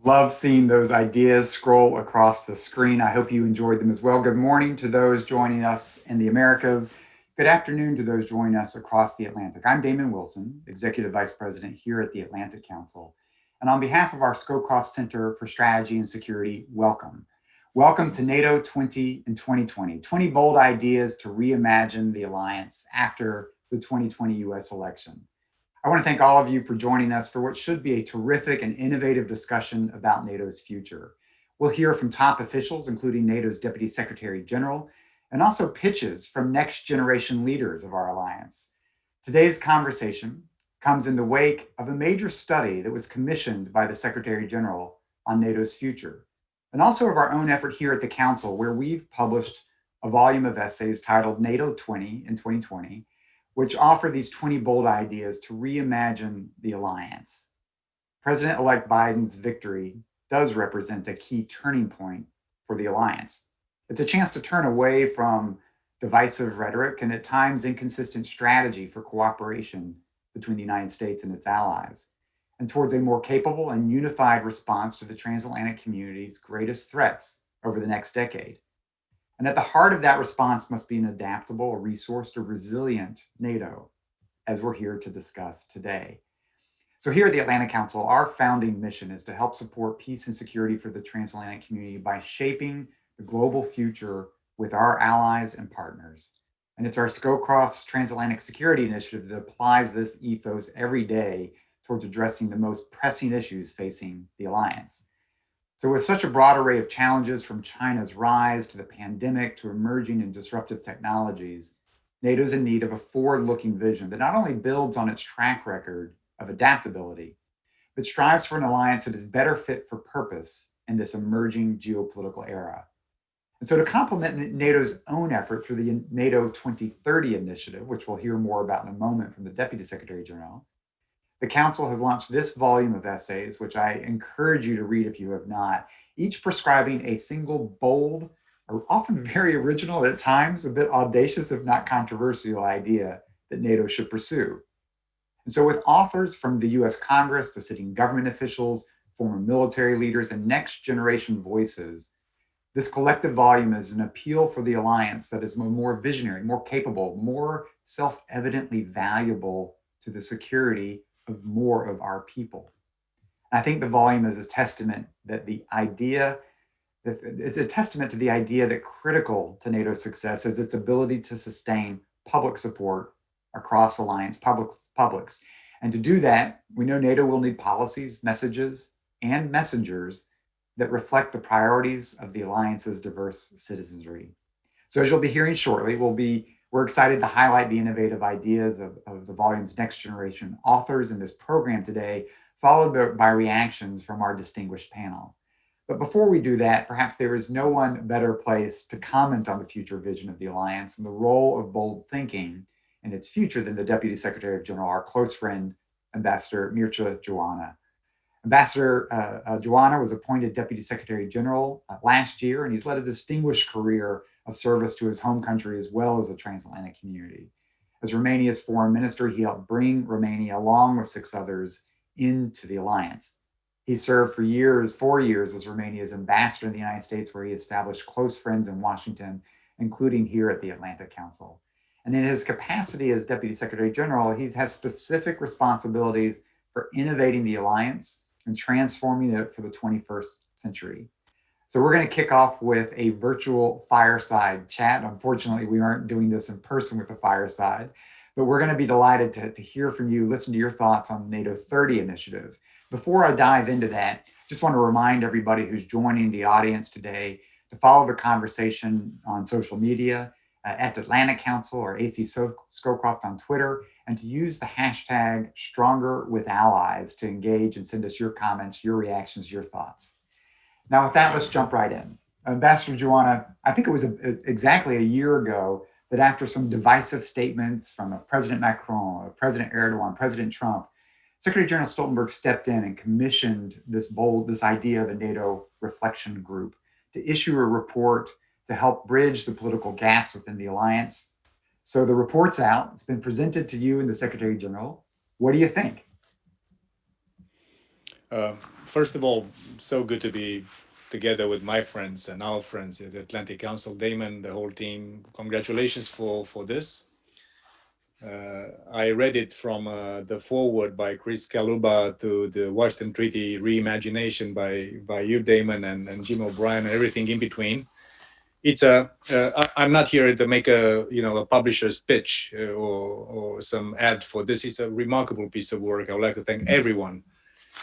Love seeing those ideas scroll across the screen. I hope you enjoyed them as well. Good morning to those joining us in the Americas. Good afternoon to those joining us across the Atlantic. I'm Damon Wilson, Executive Vice President here at the Atlantic Council. And on behalf of our Scowcroft Center for Strategy and Security, welcome. Welcome to NATO 20 in 2020, 20 bold ideas to reimagine the alliance after the 2020 US election. I want to thank all of you for joining us for what should be a terrific and innovative discussion about NATO's future. We'll hear from top officials, including NATO's Deputy Secretary General, and also pitches from next generation leaders of our alliance. Today's conversation comes in the wake of a major study that was commissioned by the Secretary General on NATO's future, and also of our own effort here at the Council, where we've published a volume of essays titled NATO 20 in 2020, which offer these 20 bold ideas to reimagine the alliance. President-elect Biden's victory does represent a key turning point for the alliance. It's a chance to turn away from divisive rhetoric and at times inconsistent strategy for cooperation between the United States and its allies, and towards a more capable and unified response to the transatlantic community's greatest threats over the next decade. And at the heart of that response must be an adaptable, resourced, or resilient NATO, as we're here to discuss today. So here at the Atlantic Council, our founding mission is to help support peace and security for the transatlantic community by shaping the global future with our allies and partners. And it's our Scowcroft's Transatlantic Security Initiative that applies this ethos every day towards addressing the most pressing issues facing the alliance. So with such a broad array of challenges, from China's rise to the pandemic to emerging and disruptive technologies, NATO is in need of a forward-looking vision that not only builds on its track record of adaptability, but strives for an alliance that is better fit for purpose in this emerging geopolitical era. And so to complement NATO's own effort through the NATO 2030 initiative, which we'll hear more about in a moment from the Deputy Secretary General, the Council has launched this volume of essays, which I encourage you to read if you have not, each prescribing a single bold, or often very original, at times a bit audacious, if not controversial, idea that NATO should pursue. And so with authors from the US Congress, the sitting government officials, former military leaders, and next generation voices, this collective volume is an appeal for the alliance that is more visionary, more capable, more self-evidently valuable to the security of more of our people. And I think the volume is a testament that it's a testament to the idea that critical to NATO's success is its ability to sustain public support across alliance publics. And to do that, we know NATO will need policies, messages, and messengers that reflect the priorities of the alliance's diverse citizenry. So as you'll be hearing shortly, we're excited to highlight the innovative ideas of the volume's next generation authors in this program today, followed by reactions from our distinguished panel. But before we do that, perhaps there is no one better place to comment on the future vision of the alliance and the role of bold thinking in its future than the Deputy Secretary General, our close friend, Ambassador Mircea Geoana. Ambassador Geoana was appointed Deputy Secretary General last year, and he's led a distinguished career of service to his home country as well as the transatlantic community. As Romania's foreign minister, he helped bring Romania, along with 6 others, into the alliance. He served for 4 years as Romania's ambassador in the United States, where he established close friends in Washington, including here at the Atlantic Council. And in his capacity as Deputy Secretary General, he has specific responsibilities for innovating the alliance and transforming it for the 21st century. So we're going to kick off with a virtual fireside chat. Unfortunately, we aren't doing this in person with a fireside, but we're going to be delighted to hear from you, listen to your thoughts on the NATO 30 initiative. Before I dive into that, just want to remind everybody who's joining the audience today to follow the conversation on social media at Atlantic Council or AC Scowcroft on Twitter, and to use the hashtag #StrongerWithAllies to engage and send us your comments, your reactions, your thoughts. Now, with that, let's jump right in. Ambassador Geoana, I think it was exactly a year ago that after some divisive statements from President Macron, President Erdogan, President Trump, Secretary General Stoltenberg stepped in and commissioned this idea of a NATO reflection group to issue a report to help bridge the political gaps within the alliance. So the report's out. It's been presented to you and the Secretary General. What do you think? First of all, so good to be together with my friends and our friends at the Atlantic Council. Damon, the whole team, congratulations for this. I read it from the foreword by Chris Kaluba to the Washington Treaty reimagination by you, Damon, and Jim O'Brien, and everything in between. It's I'm not here to make a publisher's pitch or some ad for this. It's a remarkable piece of work. I would like to thank everyone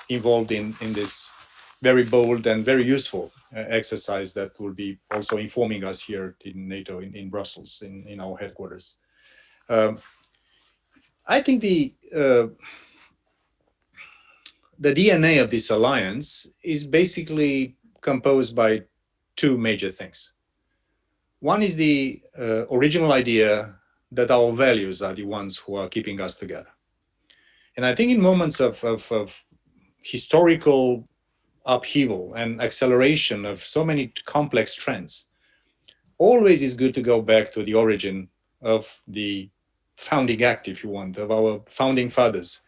involved in this very bold and very useful exercise that will be also informing us here in NATO in Brussels in our headquarters. I think the DNA of this alliance is basically composed by two major things. One is the original idea that our values are the ones who are keeping us together. And I think in moments of historical upheaval and acceleration of so many complex trends, always is good to go back to the origin of the founding act, if you want, of our founding fathers.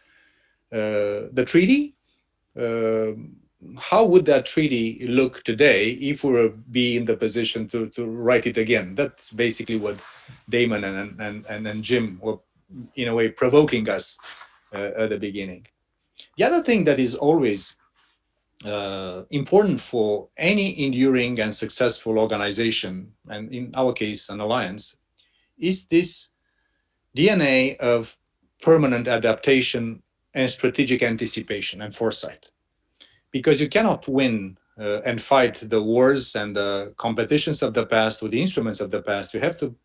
The treaty, how would that treaty look today if we were be in the position to write it again? That's basically what Damon and Jim were, in a way, provoking us at the beginning. The other thing that is always important for any enduring and successful organization, and in our case, an alliance, is this DNA of permanent adaptation and strategic anticipation and foresight. Because you cannot win and fight the wars and the competitions of the past with the instruments of the past. You have to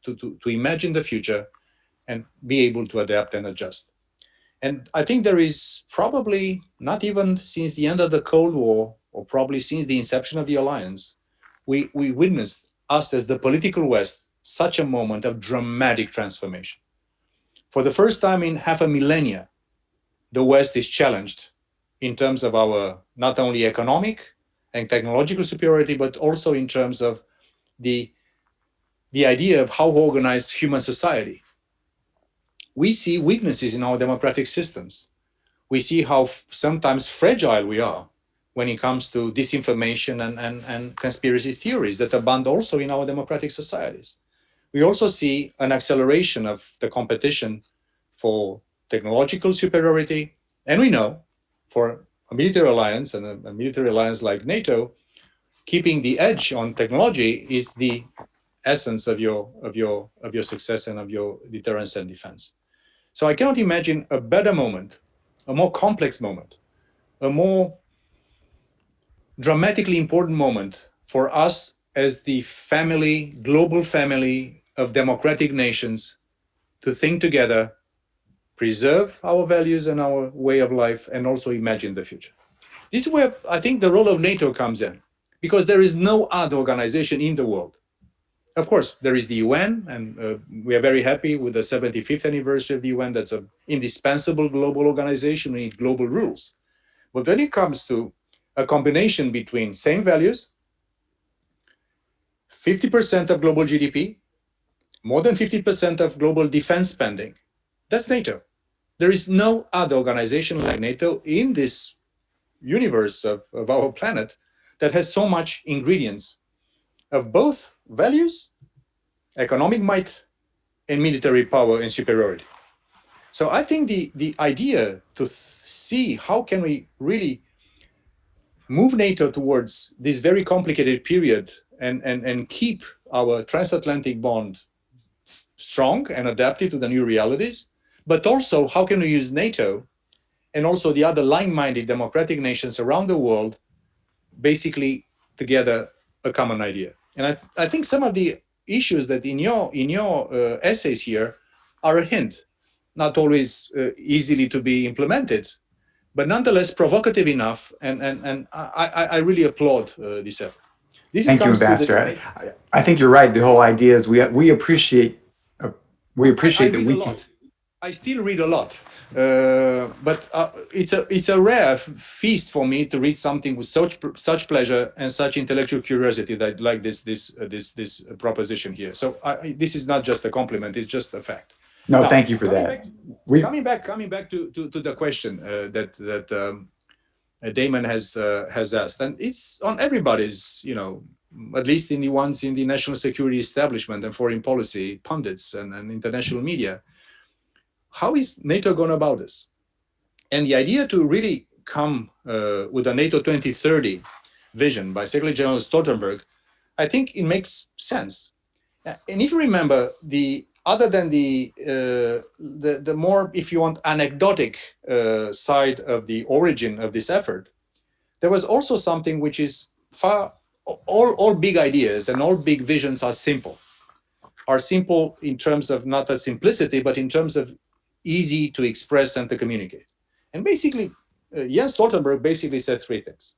imagine the future and be able to adapt and adjust. And I think there is probably, not even since the end of the Cold War, or probably since the inception of the alliance, we witnessed, us as the political West, such a moment of dramatic transformation. For the first time in half a millennia, the West is challenged in terms of our not only economic and technological superiority, but also in terms of the idea of how to organize human society. We see weaknesses in our democratic systems. We see how sometimes fragile we are when it comes to disinformation and conspiracy theories that abound also in our democratic societies. We also see an acceleration of the competition for technological superiority. And we know for a military alliance and a military alliance like NATO, keeping the edge on technology is the essence of your success and of your deterrence and defense. So I cannot imagine a better moment, a more complex moment, a more dramatically important moment for us as the family, global family of democratic nations to think together, preserve our values and our way of life, and also imagine the future. This is where I think the role of NATO comes in, because there is no other organization in the world. Of course, there is the UN, and we are very happy with the 75th anniversary of the UN. That's an indispensable global organization. We need global rules. But when it comes to a combination between same values, 50% of global GDP, more than 50% of global defense spending, that's NATO. There is no other organization like NATO in this universe of our planet that has so much ingredients of both values, economic might, and military power and superiority. So I think the idea to see how can we really move NATO towards this very complicated period and keep our transatlantic bond strong and adapted to the new realities, but also how can we use NATO and also the other like-minded democratic nations around the world basically together a common idea. And I think some of the issues that in your essays here are a hint, not always easily to be implemented, but nonetheless provocative enough. And I really applaud this effort. Thank you, Ambassador. I think you're right. The whole idea is we appreciate that we can. I still read a lot, but it's a rare feast for me to read something with such pleasure and such intellectual curiosity that like this proposition here. So this is not just a compliment; it's just a fact. No, now, thank you for that. Coming back to the question that Damon has asked, and it's on everybody's, at least in the ones in the national security establishment and foreign policy pundits and international media. How is NATO going about this? And the idea to really come with a NATO 2030 vision by Secretary General Stoltenberg, I think it makes sense. And if you remember, other than the more, if you want, anecdotic side of the origin of this effort, there was also something which is all big ideas and all big visions are simple in terms of not the simplicity, but in terms of easy to express and to communicate. And basically, Jens Stoltenberg basically said three things.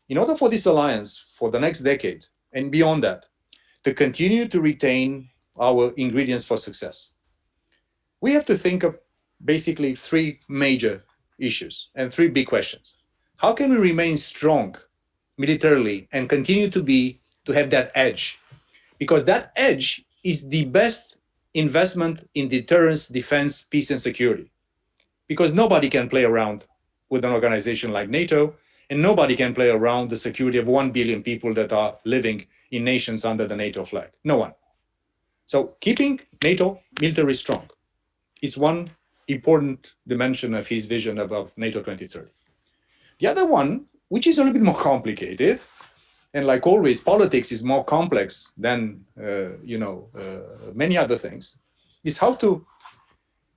In order for this alliance for the next decade and beyond that, to continue to retain our ingredients for success, we have to think of basically three major issues and three big questions. How can we remain strong militarily and continue to have that edge? Because that edge is the best investment in deterrence, defense, peace, and security. Because nobody can play around with an organization like NATO, and nobody can play around the security of 1 billion people that are living in nations under the NATO flag. No one. So keeping NATO military strong is one important dimension of his vision about NATO 2030. The other one, which is a little bit more complicated, and like always, politics is more complex than many other things, is how to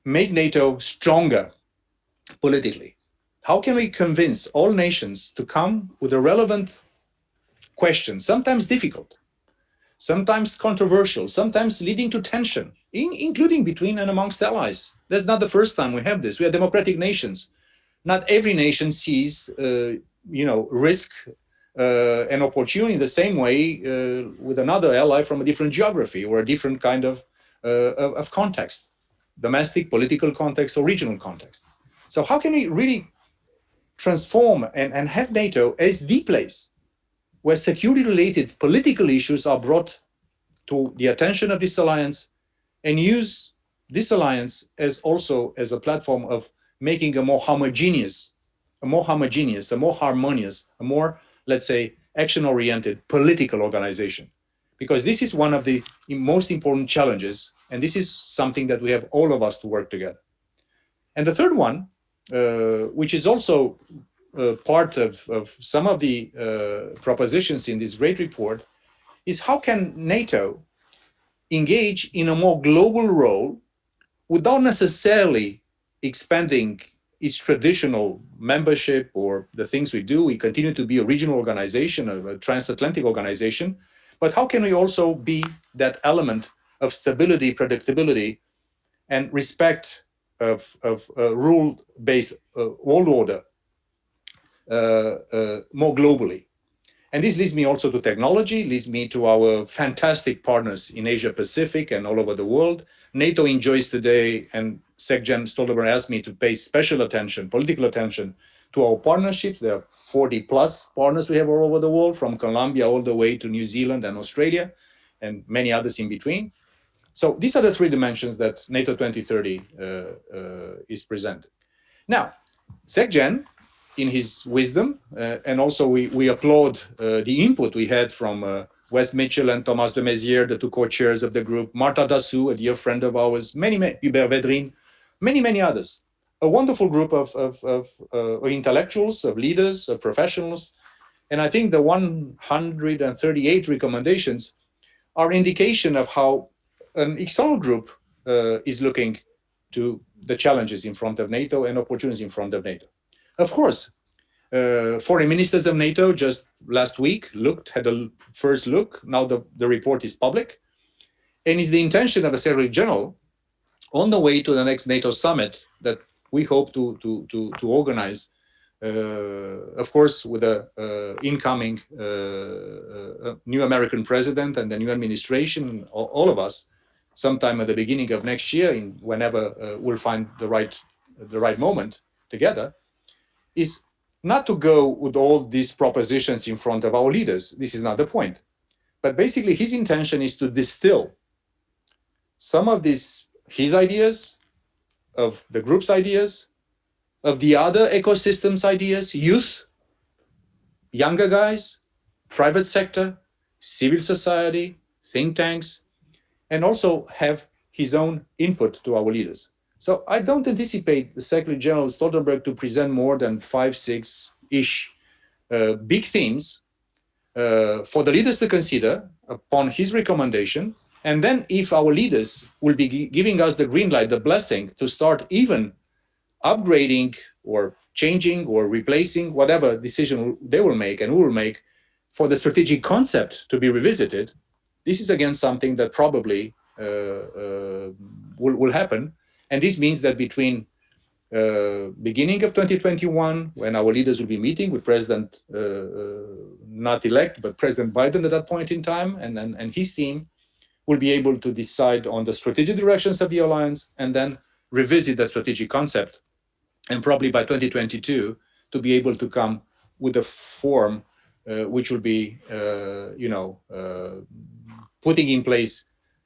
make NATO stronger politically. How can we convince all nations to come with a relevant question, sometimes difficult, sometimes controversial, sometimes leading to tension, including between and amongst allies? That's not the first time we have this. We are democratic nations. Not every nation sees, risk and opportunity in the same way with another ally from a different geography or a different kind of context, domestic, political context, or regional context. So how can we really transform and have NATO as the place where security-related political issues are brought to the attention of this alliance, and use this alliance as also as a platform of making a more homogeneous, a more harmonious, a more, let's say, action-oriented political organization? Because this is one of the most important challenges, and this is something that we have all of us to work together. And the third one, which is also part of some of the propositions in this great report, is how can NATO engage in a more global role without necessarily expanding its traditional membership or the things we do. We continue to be a regional organization, a transatlantic organization, but how can we also be that element of stability, predictability, and respect of rule-based world order more globally? And this leads me also to technology, leads me to our fantastic partners in Asia Pacific and all over the world. NATO enjoys today, and Secretary Stoltenberg asked me to pay special attention, political attention, to our partnerships. There are 40 plus partners we have all over the world, from Colombia all the way to New Zealand and Australia, and many others in between. So these are the three dimensions that NATO 2030 is presenting. Now, SecGen, in his wisdom, and also we applaud the input we had from Wes Mitchell and Thomas de Maizière, the two co-chairs of the group, Marta Dassou, a dear friend of ours, Hubert Védrine, many others. A wonderful group of intellectuals, of leaders, of professionals. And I think the 138 recommendations are indication of how an external group is looking to the challenges in front of NATO and opportunities in front of NATO. Of course, foreign ministers of NATO just last week had a first look. Now the report is public, and it's the intention of the Secretary General on the way to the next NATO summit that we hope to organize, of course, with the incoming new American president and the new administration, all of us, sometime at the beginning of next year, whenever we'll find the right moment together, is not to go with all these propositions in front of our leaders. This is not the point. But basically, his intention is to distill some of his ideas, of the group's ideas, of the other ecosystems' ideas, youth, younger guys, private sector, civil society, think tanks, and also have his own input to our leaders. So I don't anticipate the Secretary General Stoltenberg to present more than 5, 6-ish big themes for the leaders to consider upon his recommendation. And then if our leaders will be giving us the green light, the blessing to start even upgrading or changing or replacing whatever decision they will make and we will make for the strategic concept to be revisited, this is again something that probably will happen. And this means that between beginning of 2021, when our leaders will be meeting with President, not elect, but President Biden at that point in time, and his team will be able to decide on the strategic directions of the alliance and then revisit the strategic concept. And probably by 2022, to be able to come with a form which will be, putting in place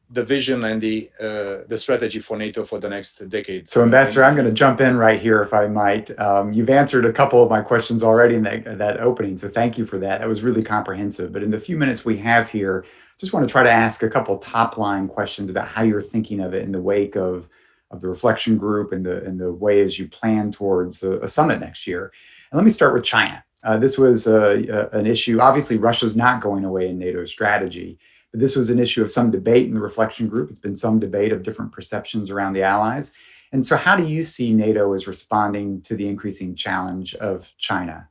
the vision and the strategy for NATO for the next decade. So, Ambassador, I'm going to jump in right here, if I might. You've answered a couple of my questions already in that opening, so thank you for that. That was really comprehensive. But in the few minutes we have here, just want to try to ask a couple top-line questions about how you're thinking of it in the wake of the reflection group and the way as you plan towards a summit next year. And let me start with China. This was an issue. Obviously, Russia's not going away in NATO's strategy. This was an issue of some debate in the reflection group. It's been some debate of different perceptions around the allies. And so how do you see NATO as responding to the increasing challenge of China?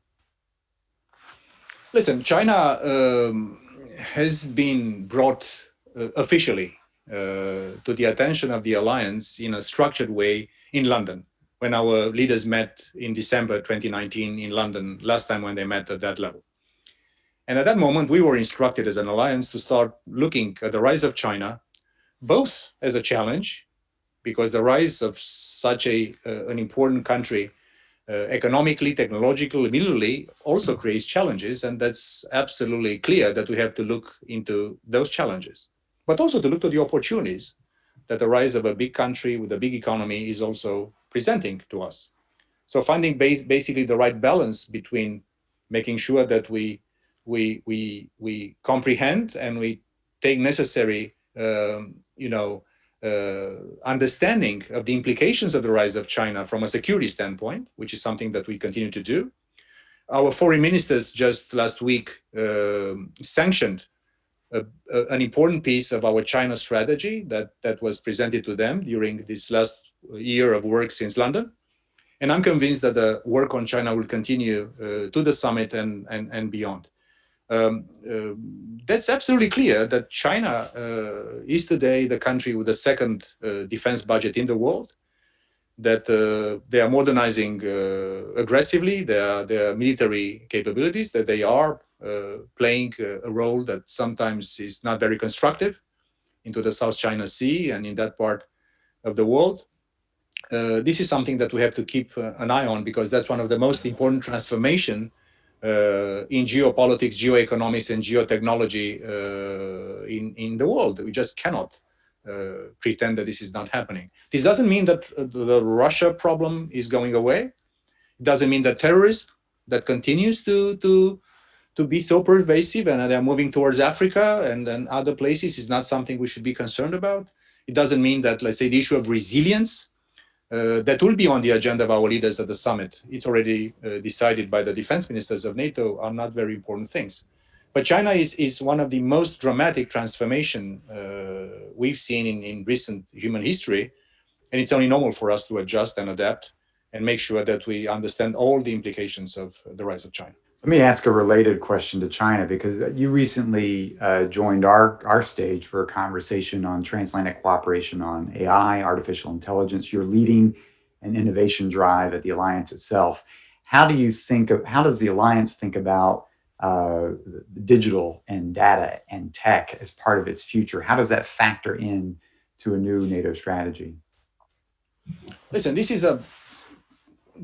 Listen, China has been brought officially to the attention of the alliance in a structured way in London, when our leaders met in December 2019 in London, last time when they met at that level. And at that moment, we were instructed as an alliance to start looking at the rise of China, both as a challenge, because the rise of such an important country, economically, technologically, militarily, also creates challenges. And that's absolutely clear that we have to look into those challenges, but also to look to the opportunities that the rise of a big country with a big economy is also presenting to us. So finding basically the right balance between making sure that we comprehend and we take necessary, understanding of the implications of the rise of China from a security standpoint, which is something that we continue to do. Our foreign ministers just last week sanctioned an important piece of our China strategy that was presented to them during this last year of work since London. And I'm convinced that the work on China will continue to the summit and beyond. That's absolutely clear that China is today the country with the second defense budget in the world, that they are modernizing aggressively their military capabilities, that they are playing a role that sometimes is not very constructive into the South China Sea and in that part of the world. This is something that we have to keep an eye on, because that's one of the most important transformation in geopolitics, geoeconomics, and geotechnology in the world. We just cannot pretend that this is not happening. This doesn't mean that the Russia problem is going away. It doesn't mean that terrorism that continues to be so pervasive and they're moving towards Africa and other places is not something we should be concerned about. It doesn't mean that, let's say, the issue of resilience that will be on the agenda of our leaders at the summit, it's already decided by the defense ministers of NATO, are not very important things. But China is one of the most dramatic transformation we've seen in recent human history. And it's only normal for us to adjust and adapt and make sure that we understand all the implications of the rise of China. Let me ask a related question to China, because you recently joined our stage for a conversation on transatlantic cooperation on AI, artificial intelligence. You're leading an innovation drive at the alliance itself. How does the alliance think about digital and data and tech as part of its future? How does that factor in to a new NATO strategy? Listen, this is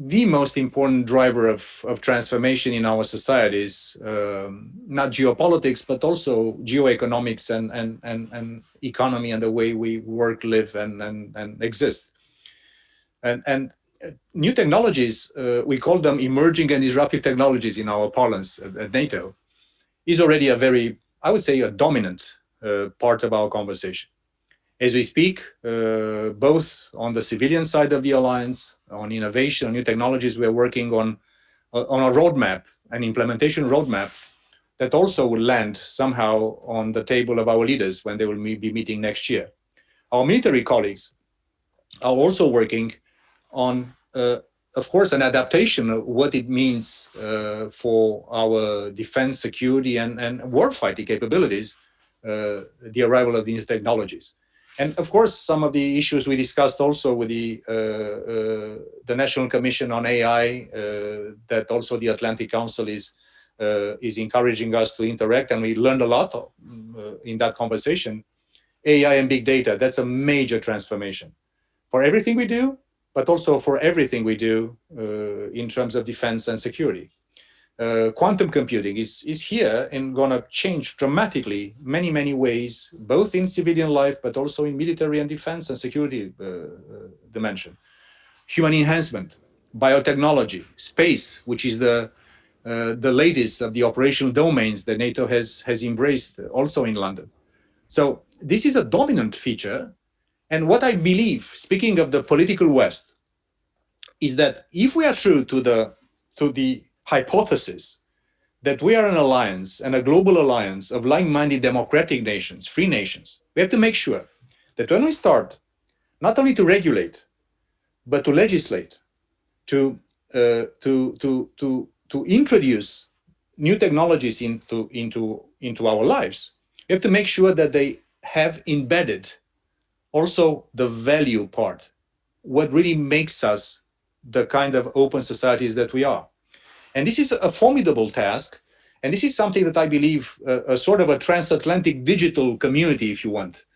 the most important driver of transformation in our societies, not geopolitics, but also geoeconomics and economy and the way we work, live, and exist. And new technologies, we call them emerging and disruptive technologies in our parlance at NATO, is already a very, I would say, a dominant part of our conversation. As we speak, both on the civilian side of the alliance, on innovation, on new technologies, we're working on a roadmap, an implementation roadmap that also will land somehow on the table of our leaders when they will be meeting next year. Our military colleagues are also working on, of course, an adaptation of what it means for our defense, security, and warfighting capabilities, the arrival of these technologies. And of course, some of the issues we discussed also with the National Commission on AI, that also the Atlantic Council is encouraging us to interact, and we learned a lot in that conversation. AI and big data, that's a major transformation for everything we do, but also for everything we do in terms of defense and security. Quantum computing is here and going to change dramatically many ways, both in civilian life, but also in military and defense and security dimension. Human enhancement, biotechnology, space, which is the latest of the operational domains that NATO has embraced also in London. So this is a dominant feature. And what I believe, speaking of the political West, is that if we are true to the hypothesis that we are an alliance and a global alliance of like-minded democratic nations, free nations, we have to make sure that when we start not only to regulate, but to legislate, to introduce new technologies into our lives, we have to make sure that they have embedded also the value part, what really makes us the kind of open societies that we are. And this is a formidable task. And this is something that I believe a sort of a transatlantic digital community, if you want.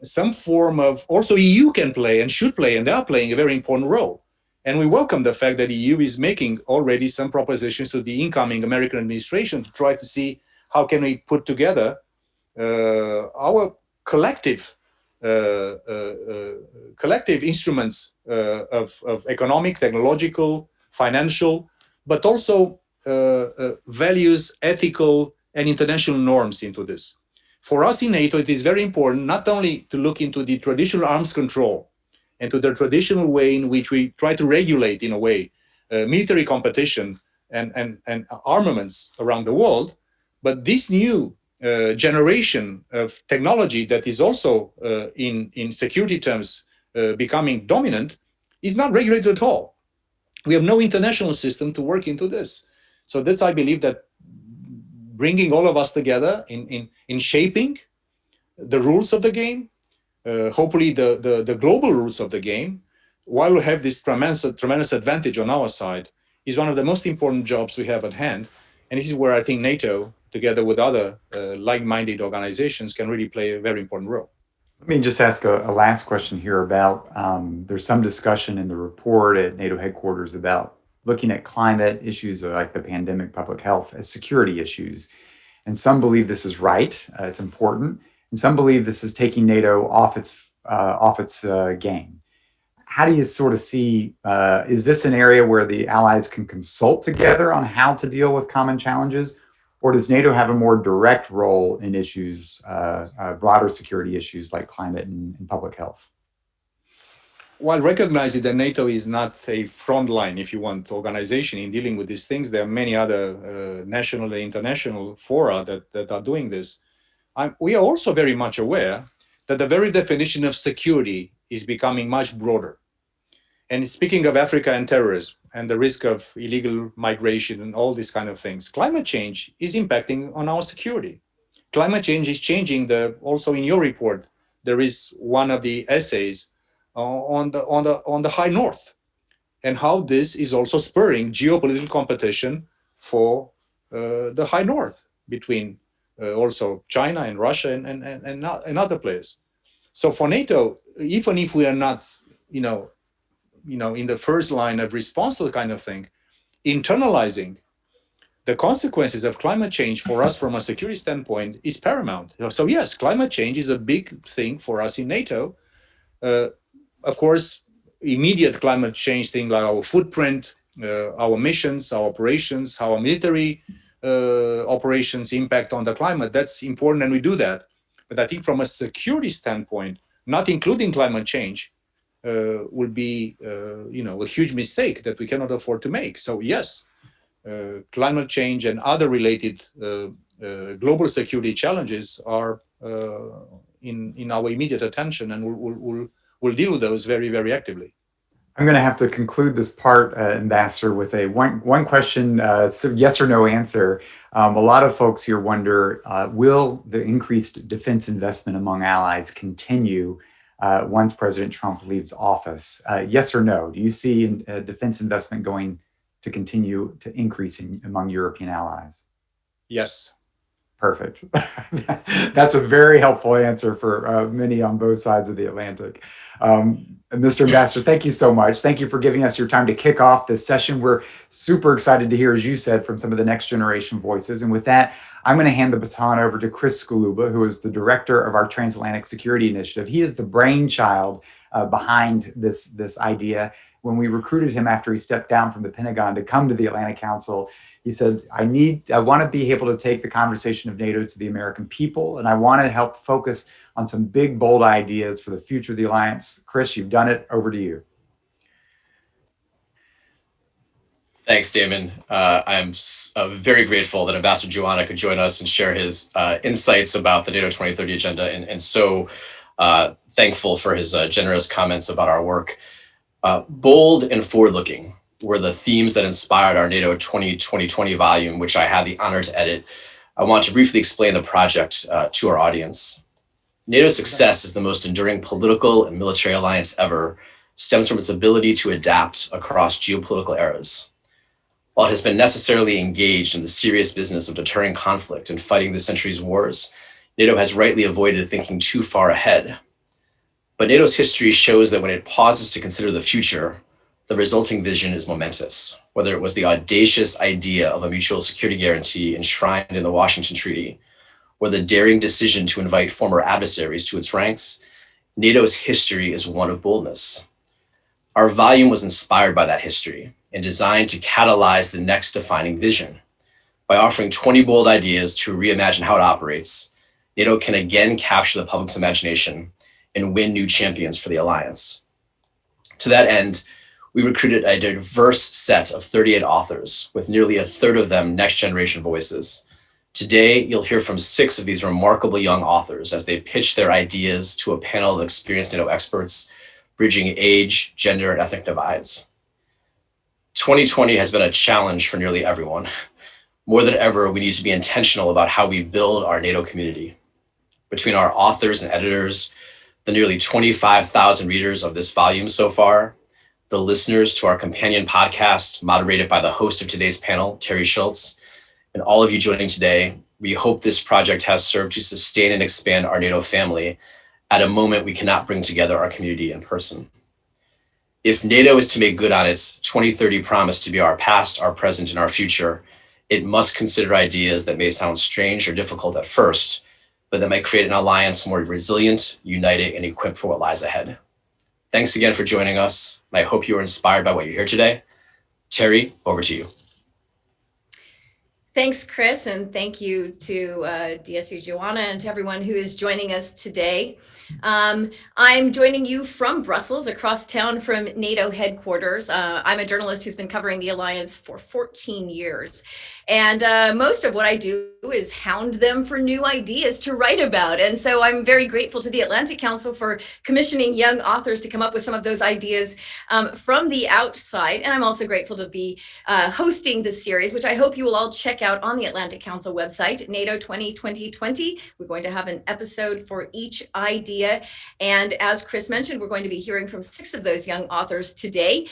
Some form of also EU can play and should play, and they are playing a very important role. And we welcome the fact that the EU is making already some propositions to the incoming American administration to try to see how can we put together our collective instruments of economic, technological, financial, but also values, ethical, and international norms into this. For us in NATO, it is very important not only to look into the traditional arms control and to the traditional way in which we try to regulate, in a way, military competition and armaments around the world, but this new generation of technology that is also in security terms becoming dominant is not regulated at all. We have no international system to work into this. So that's, I believe, that bringing all of us together in shaping the rules of the game, hopefully the global rules of the game, while we have this tremendous advantage on our side, is one of the most important jobs we have at hand. And this is where I think NATO, together with other like-minded organizations, can really play a very important role. Let me just ask a last question here about, there's some discussion in the report at NATO headquarters about looking at climate issues like the pandemic, public health as security issues. And some believe this is right, it's important. And some believe this is taking NATO off its game. How do you sort of see, is this an area where the allies can consult together on how to deal with common challenges? Or does NATO have a more direct role in issues, broader security issues like climate and public health? While recognizing that NATO is not a frontline, if you want, organization in dealing with these things, there are many other national and international fora that are doing this. We are also very much aware that the very definition of security is becoming much broader. And speaking of Africa and terrorism and the risk of illegal migration and all these kind of things, climate change is impacting on our security. Climate change is changing also in your report, there is one of the essays on the high north and how this is also spurring geopolitical competition for the high north between also China and Russia and other players. So for NATO, even if we are not, in the first line of response to the kind of thing, internalizing the consequences of climate change for us from a security standpoint is paramount. So yes, climate change is a big thing for us in NATO. Of course, immediate climate change thing like our footprint, our missions, our operations, how our military operations impact on the climate. That's important, and we do that. But I think from a security standpoint, not including climate change would be, a huge mistake that we cannot afford to make. So yes, climate change and other related global security challenges are in our immediate attention, and we'll deal with those very, very actively. I'm going to have to conclude this part, Ambassador, with a one question, yes or no answer. A lot of folks here wonder, will the increased defense investment among allies continue once President Trump leaves office? Yes or no? Do you see defense investment going to continue to increase among European allies? Yes. Perfect. That's a very helpful answer for many on both sides of the Atlantic. Mr. Ambassador, thank you so much. Thank you for giving us your time to kick off this session. We're super excited to hear, as you said, from some of the next generation voices. And with that, I'm going to hand the baton over to Chris Skuluba, who is the director of our Transatlantic Security Initiative. He is the brainchild behind this idea. When we recruited him after he stepped down from the Pentagon to come to the Atlantic Council, he said, I want to be able to take the conversation of NATO to the American people, and I want to help focus on some big, bold ideas for the future of the alliance. Chris, you've done it. Over to you. Thanks, Damon. I'm very grateful that Ambassador Geoana could join us and share his insights about the NATO 2030 agenda, and so thankful for his generous comments about our work. Bold and forward-looking were the themes that inspired our NATO 2020 volume, which I had the honor to edit. I want to briefly explain the project to our audience. NATO's success as the most enduring political and military alliance ever stems from its ability to adapt across geopolitical eras. While it has been necessarily engaged in the serious business of deterring conflict and fighting the century's wars, NATO has rightly avoided thinking too far ahead. But NATO's history shows that when it pauses to consider the future, the resulting vision is momentous, whether it was the audacious idea of a mutual security guarantee enshrined in the Washington Treaty, or the daring decision to invite former adversaries to its ranks. NATO's history is one of boldness. Our volume was inspired by that history and designed to catalyze the next defining vision. By offering 20 bold ideas to reimagine how it operates, NATO can again capture the public's imagination and win new champions for the alliance. To that end, we recruited a diverse set of 38 authors, with nearly a third of them next-generation voices. Today, you'll hear from 6 of these remarkable young authors as they pitch their ideas to a panel of experienced NATO experts, bridging age, gender, and ethnic divides. 2020 has been a challenge for nearly everyone. More than ever, we need to be intentional about how we build our NATO community. Between our authors and editors, the nearly 25,000 readers of this volume so far, the listeners to our companion podcast, moderated by the host of today's panel, Terry Schultz, and all of you joining today, we hope this project has served to sustain and expand our NATO family at a moment we cannot bring together our community in person. If NATO is to make good on its 2030 promise to be our past, our present, and our future, it must consider ideas that may sound strange or difficult at first, but that might create an alliance more resilient, united, and equipped for what lies ahead. Thanks again for joining us, and I hope you are inspired by what you hear today. Terry, over to you. Thanks, Chris, and thank you to DSU Geoană and to everyone who is joining us today. I'm joining you from Brussels, across town from NATO headquarters. I'm a journalist who's been covering the alliance for 14 years. And most of what I do is hound them for new ideas to write about. And so I'm very grateful to the Atlantic Council for commissioning young authors to come up with some of those ideas from the outside. And I'm also grateful to be hosting this series, which I hope you will all check out on the Atlantic Council website, NATO 2020. We're going to have an episode for each idea. And as Chris mentioned, we're going to be hearing from 6 of those young authors today,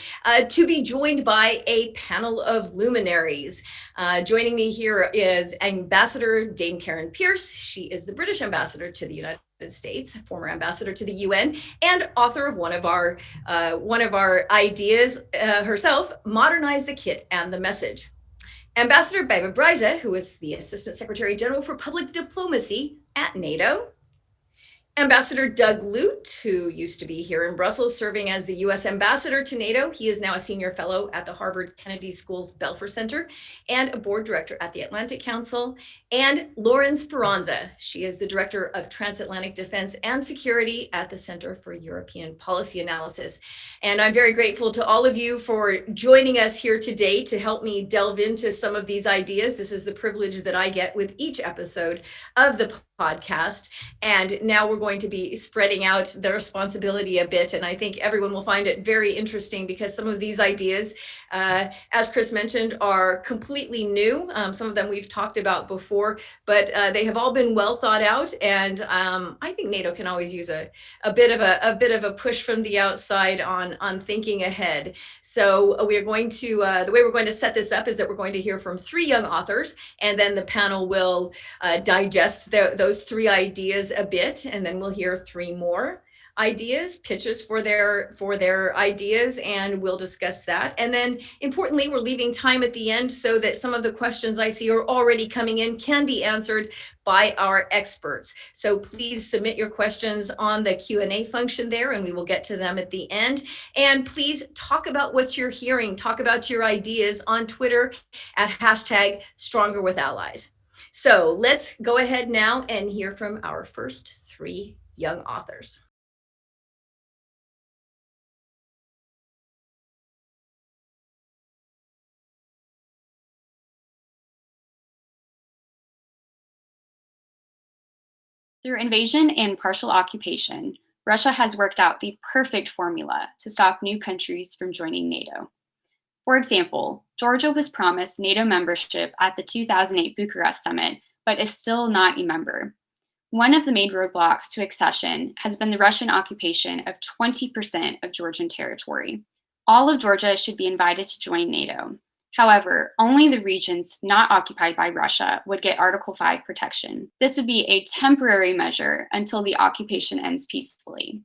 to be joined by a panel of luminaries. Joining me here is Ambassador Dame Karen Pierce. She is the British ambassador to the United States, former ambassador to the UN, and author of one of our ideas herself, Modernize the Kit and the Message. Ambassador Bebe Breise, who is the Assistant Secretary General for Public Diplomacy at NATO. Ambassador Doug Lute, who used to be here in Brussels serving as the U.S. ambassador to NATO. He is now a senior fellow at the Harvard Kennedy School's Belfer Center and a board director at the Atlantic Council. And Lauren Speranza. She is the director of transatlantic defense and security at the Center for European Policy Analysis. And I'm very grateful to all of you for joining us here today to help me delve into some of these ideas. This is the privilege that I get with each episode of the podcast. And now we're going to be spreading out the responsibility a bit. And I think everyone will find it very interesting because some of these ideas, as Chris mentioned, are completely new. Some of them we've talked about before, but they have all been well thought out. And I think NATO can always use a bit of a push from the outside on thinking ahead. So we are going to, the way we're going to set this up is that we're going to hear from 3 young authors, and then the panel will digest those 3 ideas a bit, and then we'll hear 3 more ideas, pitches for their ideas, and we'll discuss that. And then importantly, we're leaving time at the end so that some of the questions I see are already coming in can be answered by our experts. So please submit your questions on the Q&A function there, and we will get to them at the end. And please talk about what you're hearing, talk about your ideas on Twitter at #StrongerWithAllies. So let's go ahead now and hear from our first 3 young authors. Through invasion and partial occupation, Russia has worked out the perfect formula to stop new countries from joining NATO. For example, Georgia was promised NATO membership at the 2008 Bucharest summit, but is still not a member. One of the main roadblocks to accession has been the Russian occupation of 20% of Georgian territory. All of Georgia should be invited to join NATO. However, only the regions not occupied by Russia would get Article 5 protection. This would be a temporary measure until the occupation ends peacefully.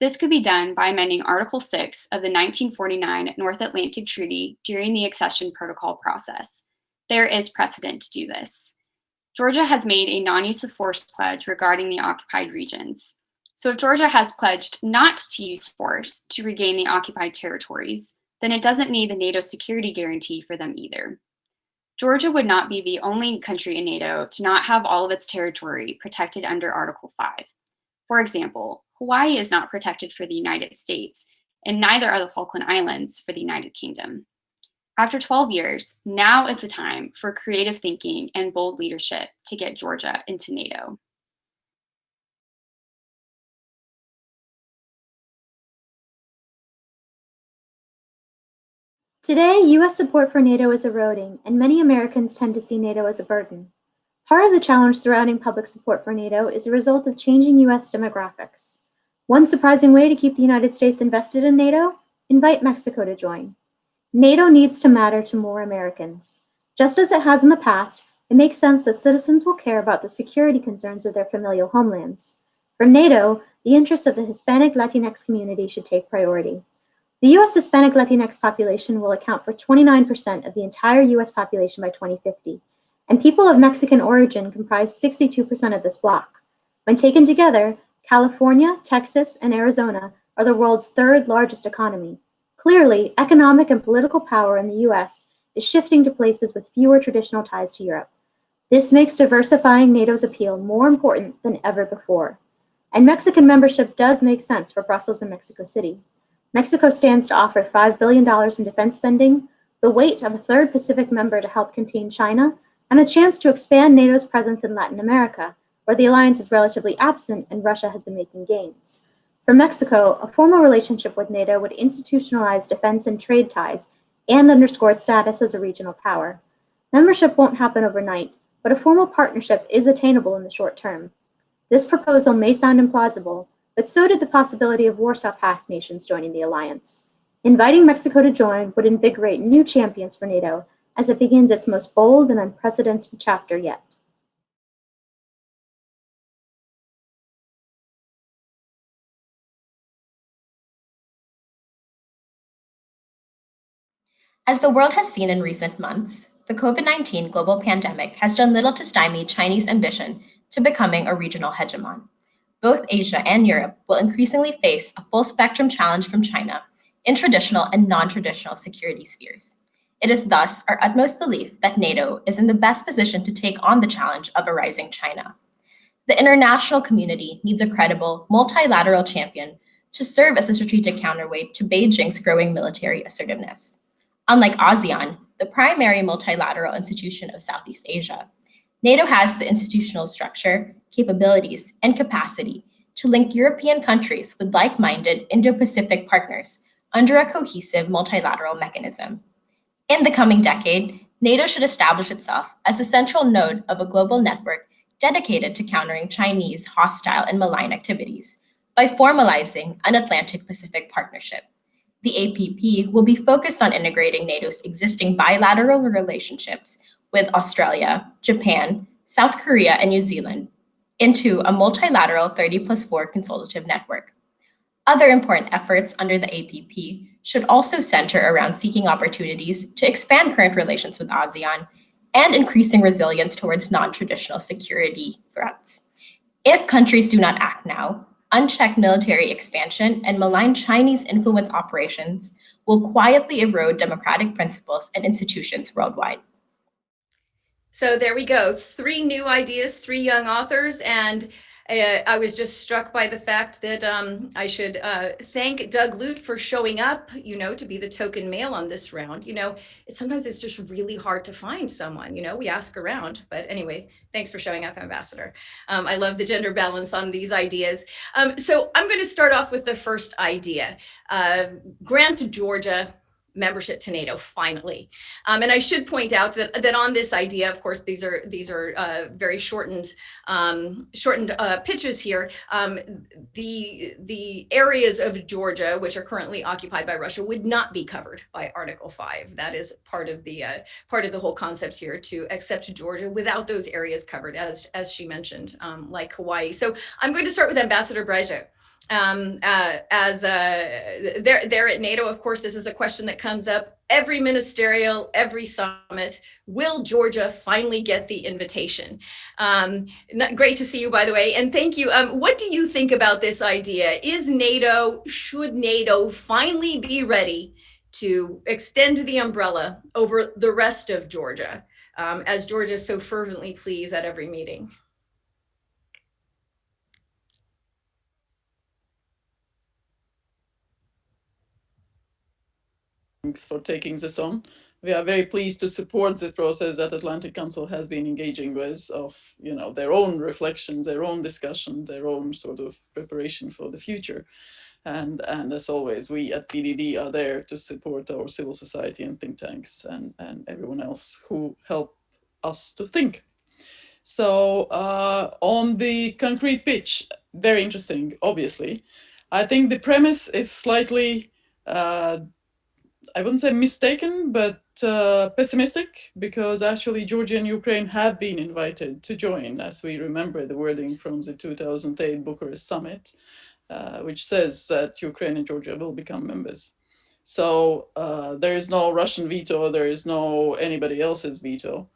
This could be done by amending Article 6 of the 1949 North Atlantic Treaty during the accession protocol process. There is precedent to do this. Georgia has made a non-use of force pledge regarding the occupied regions. So if Georgia has pledged not to use force to regain the occupied territories, then it doesn't need the NATO security guarantee for them either. Georgia would not be the only country in NATO to not have all of its territory protected under Article 5. For example, Hawaii is not protected for the United States, and neither are the Falkland Islands for the United Kingdom. After 12 years, now is the time for creative thinking and bold leadership to get Georgia into NATO. Today, U.S. support for NATO is eroding, and many Americans tend to see NATO as a burden. Part of the challenge surrounding public support for NATO is a result of changing U.S. demographics. One surprising way to keep the United States invested in NATO? Invite Mexico to join. NATO needs to matter to more Americans. Just as it has in the past, it makes sense that citizens will care about the security concerns of their familial homelands. For NATO, the interests of the Hispanic Latinx community should take priority. The U.S. Hispanic Latinx population will account for 29% of the entire U.S. population by 2050, and people of Mexican origin comprise 62% of this bloc. When taken together, California, Texas, and Arizona are the world's 3rd largest economy. Clearly, economic and political power in the U.S. is shifting to places with fewer traditional ties to Europe. This makes diversifying NATO's appeal more important than ever before. And Mexican membership does make sense for Brussels and Mexico City. Mexico stands to offer $5 billion in defense spending, the weight of a 3rd Pacific member to help contain China, and a chance to expand NATO's presence in Latin America, where the alliance is relatively absent and Russia has been making gains. For Mexico, a formal relationship with NATO would institutionalize defense and trade ties and underscore its status as a regional power. Membership won't happen overnight, but a formal partnership is attainable in the short term. This proposal may sound implausible, but so did the possibility of Warsaw Pact nations joining the alliance. Inviting Mexico to join would invigorate new champions for NATO as it begins its most bold and unprecedented chapter yet. As the world has seen in recent months, the COVID-19 global pandemic has done little to stymie Chinese ambition to becoming a regional hegemon. both Asia and Europe will increasingly face a full spectrum challenge from China in traditional and non-traditional security spheres. It is thus our utmost belief that NATO is in the best position to take on the challenge of a rising China. The international community needs a credible, multilateral champion to serve as a strategic counterweight to Beijing's growing military assertiveness. Unlike ASEAN, the primary multilateral institution of Southeast Asia, NATO has the institutional structure, capabilities, and capacity to link European countries with like-minded Indo-Pacific partners under a cohesive multilateral mechanism. In the coming decade, NATO should establish itself as the central node of a global network dedicated to countering Chinese hostile and malign activities by formalizing an Atlantic-Pacific partnership. The APP will be focused on integrating NATO's existing bilateral relationships with Australia, Japan, South Korea, and New Zealand into a multilateral 30+4 consultative network. Other important efforts under the APP should also center around seeking opportunities to expand current relations with ASEAN and increasing resilience towards non-traditional security threats. If countries do not act now, unchecked military expansion and malign Chinese influence operations will quietly erode democratic principles and institutions worldwide. So there we go. 3 new ideas, 3 young authors, and I was just struck by the fact that I should thank Doug Lute for showing up, to be the token male on this round. Sometimes it's just really hard to find someone, we ask around, but anyway, thanks for showing up, Ambassador. I love the gender balance on these ideas. So I'm going to start off with the first idea. Grant Georgia membership to NATO finally. And I should point out that on this idea, of course, these are very shortened pitches here. The areas of Georgia which are currently occupied by Russia would not be covered by Article 5. That is part of the whole concept here, to accept Georgia without those areas covered, as she mentioned, like Hawaii. So I'm going to start with Ambassador Breja. There at NATO, of course, this is a question that comes up every ministerial, every summit. Will Georgia finally get the invitation? Great to see you, by the way, and thank you. What do you think about this idea? Should NATO finally be ready to extend the umbrella over the rest of Georgia, as Georgia so fervently pleads at every meeting? Thanks for taking this on. We are very pleased to support this process that Atlantic Council has been engaging with, of their own reflections, their own discussion, their own sort of preparation for the future. And as always, we at PDD are there to support our civil society and think tanks and everyone else who help us to think. So on the concrete pitch, very interesting, obviously. I think the premise is slightly I wouldn't say mistaken, but pessimistic, because actually Georgia and Ukraine have been invited to join, as we remember the wording from the 2008 Bucharest summit, which says that Ukraine and Georgia will become members. So there is no Russian veto, there is no anybody else's veto.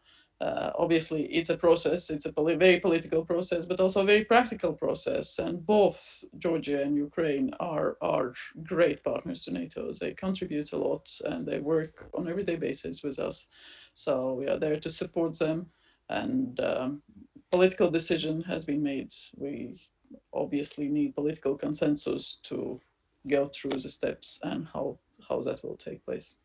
Obviously, it's a process, it's a very political process, but also a very practical process. And both Georgia and Ukraine are great partners to NATO. They contribute a lot and they work on an everyday basis with us. So we are there to support them. And political decision has been made. We obviously need political consensus to go through the steps and how that will take place.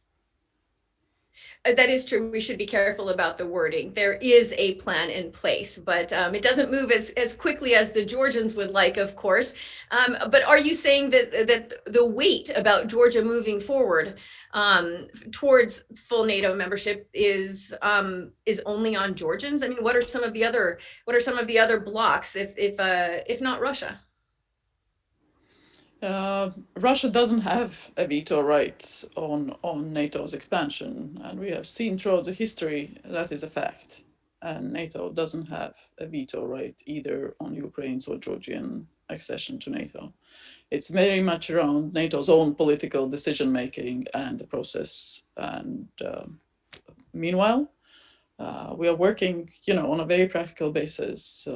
That is true. We should be careful about the wording. There is a plan in place, but it doesn't move as quickly as the Georgians would like, of course. But are you saying that the weight about Georgia moving forward towards full NATO membership is only on Georgians? I mean, what are some of the other blocks, if not Russia? Russia doesn't have a veto right on NATO's expansion, and we have seen throughout the history that is a fact. And NATO doesn't have a veto right either on Ukraine's or Georgian accession to NATO. It's very much around NATO's own political decision making and the process. And meanwhile, We are working, on a very practical basis.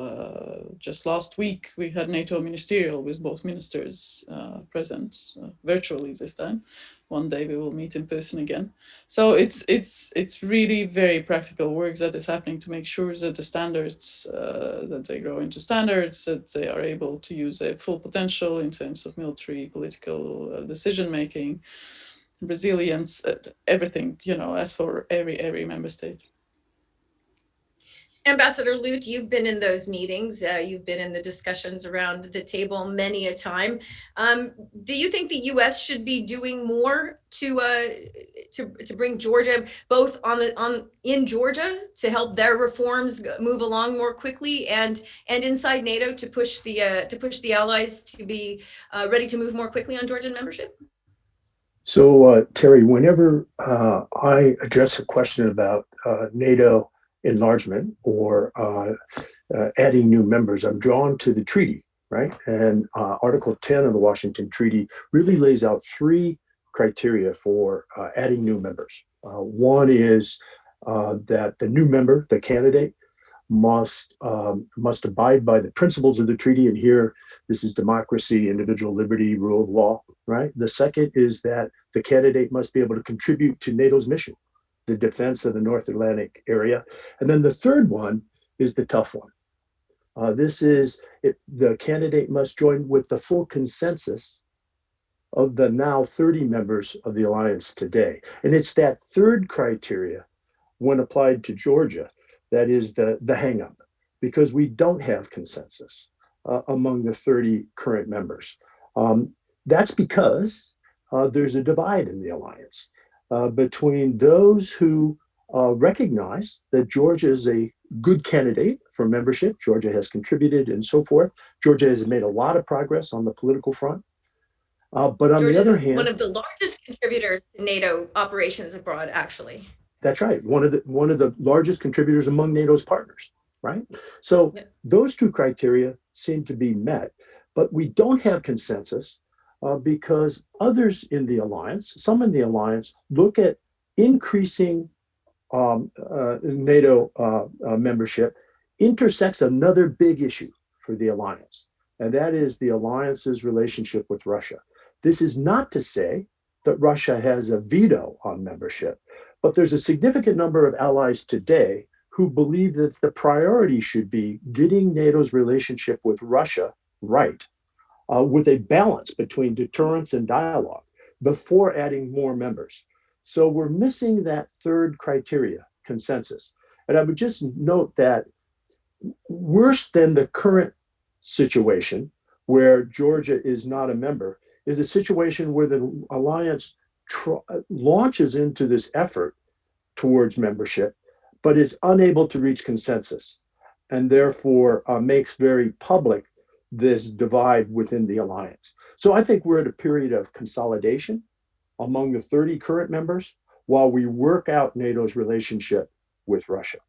Just last week, we had NATO ministerial with both ministers present virtually this time. One day we will meet in person again. So it's really very practical work that is happening to make sure that the standards, that they grow into standards, that they are able to use their full potential in terms of military, political decision making, resilience, everything, as for every member state. Ambassador Lute, you've been in those meetings. You've been in the discussions around the table many a time. Do you think the U.S. should be doing more to bring Georgia both in Georgia to help their reforms move along more quickly, and inside NATO to push the allies to be ready to move more quickly on Georgian membership? So, Terry, whenever I address a question about NATO enlargement or adding new members, I'm drawn to the treaty, right? And Article 10 of the Washington Treaty really lays out 3 criteria for adding new members. One is that the new member, the candidate, must abide by the principles of the treaty. And here, this is democracy, individual liberty, rule of law, right? The second is that the candidate must be able to contribute to NATO's mission, the defense of the North Atlantic area. And then the third one is the tough one. The candidate must join with the full consensus of the now 30 members of the alliance today. And it's that third criteria, when applied to Georgia, that is the hang-up, because we don't have consensus among the 30 current members. That's because there's a divide in the alliance between those who recognize that Georgia is a good candidate for membership. Georgia has contributed and so forth. Georgia has made a lot of progress on the political front. But on the other hand, one of the largest contributors to NATO operations abroad, actually. That's right. One of the largest contributors among NATO's partners, right? So those 2 criteria seem to be met, but we don't have consensus because others in the alliance, some in the alliance, look at increasing NATO membership intersects another big issue for the alliance, and that is the alliance's relationship with Russia. This is not to say that Russia has a veto on membership, but there's a significant number of allies today who believe that the priority should be getting NATO's relationship with Russia right, with a balance between deterrence and dialogue before adding more members. So we're missing that third criteria, consensus. And I would just note that worse than the current situation where Georgia is not a member is a situation where the alliance launches into this effort towards membership, but is unable to reach consensus, and therefore makes very public this divide within the alliance. So I think we're at a period of consolidation among the 30 current members while we work out NATO's relationship with Russia.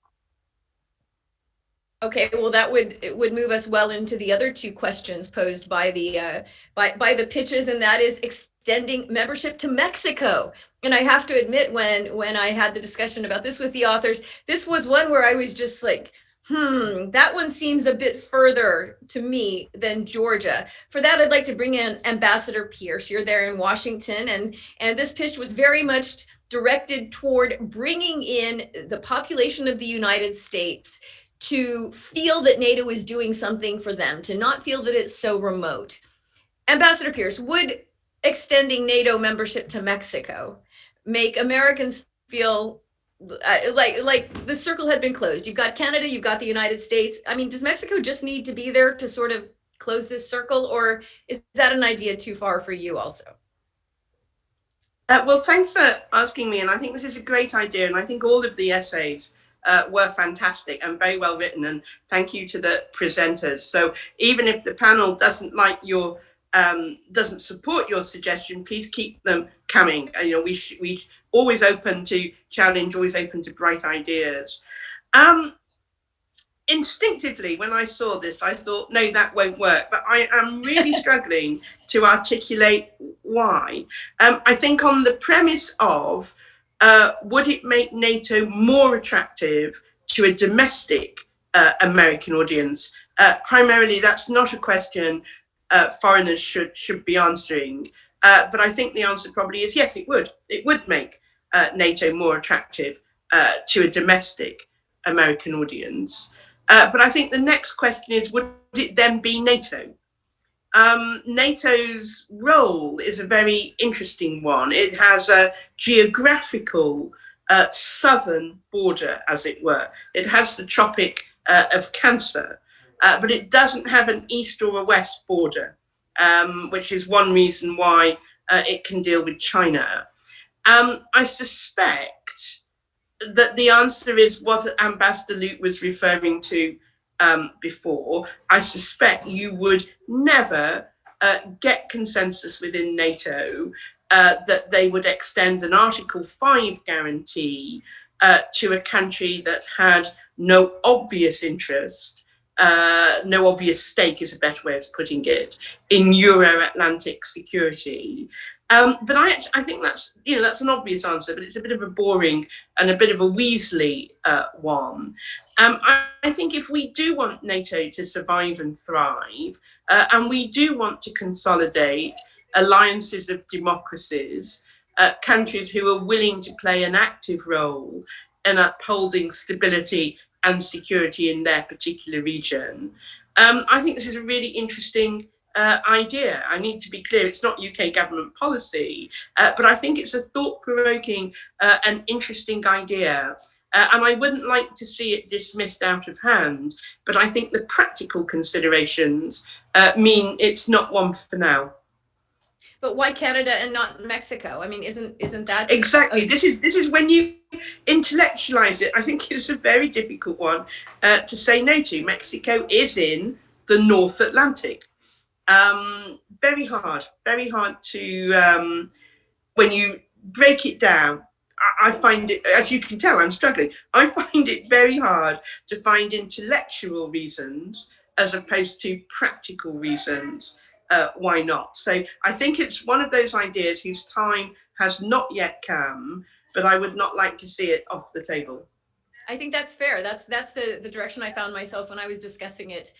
Okay, well, that would move us well into the other 2 questions posed by the by the pitches, and that is extending membership to Mexico. And I have to admit, when I had the discussion about this with the authors, this was one where I was just like, that one seems a bit further to me than Georgia. For that, I'd like to bring in Ambassador Pierce. You're there in Washington, and this pitch was very much directed toward bringing in the population of the United States to feel that NATO is doing something for them, to not feel that it's so remote. Ambassador Pierce, would extending NATO membership to Mexico make Americans feel like the circle had been closed? You've got Canada, you've got the United States. I mean, does Mexico just need to be there to sort of close this circle, or is that an idea too far for you also? Well, thanks for asking me. And I think this is a great idea. And I think all of the essays were fantastic and very well written. And thank you to the presenters. So even if the panel doesn't like your doesn't support your suggestion, please keep them coming. We always open to challenge, always open to bright ideas. Instinctively, when I saw this, I thought, no, that won't work. But I am really struggling to articulate why. I think on the premise of would it make NATO more attractive to a domestic American audience? Primarily, that's not a question foreigners should be answering. But I think the answer probably is yes, it would. It would make NATO more attractive to a domestic American audience. But I think the next question is, would it then be NATO? NATO's role is a very interesting one. It has a geographical southern border, as it were. It has the Tropic of Cancer, but it doesn't have an east or a west border, which is one reason why it can deal with China. I suspect that the answer is what Ambassador Luke was referring to before. I suspect you would never get consensus within NATO that they would extend an Article 5 guarantee to a country that had no obvious interest, no obvious stake is a better way of putting it, in Euro-Atlantic security. But I think that's an obvious answer, but it's a bit of a boring and a bit of a Weasley one. I think if we do want NATO to survive and thrive, and we do want to consolidate alliances of democracies, countries who are willing to play an active role in upholding stability and security in their particular region, I think this is a really interesting idea. I need to be clear, it's not UK government policy, but I think it's a thought-provoking and interesting idea. And I wouldn't like to see it dismissed out of hand, but I think the practical considerations mean it's not one for now. But why Canada and not Mexico? I mean, isn't that exactly? This is when you intellectualize it. I think it's a very difficult one to say no to. Mexico is in the North Atlantic. Very hard to when you break it down. I find it, as you can tell, I'm struggling. I find it very hard to find intellectual reasons as opposed to practical reasons why not. So I think it's one of those ideas whose time has not yet come, but I would not like to see it off the table. I think that's fair. That's the direction I found myself when I was discussing it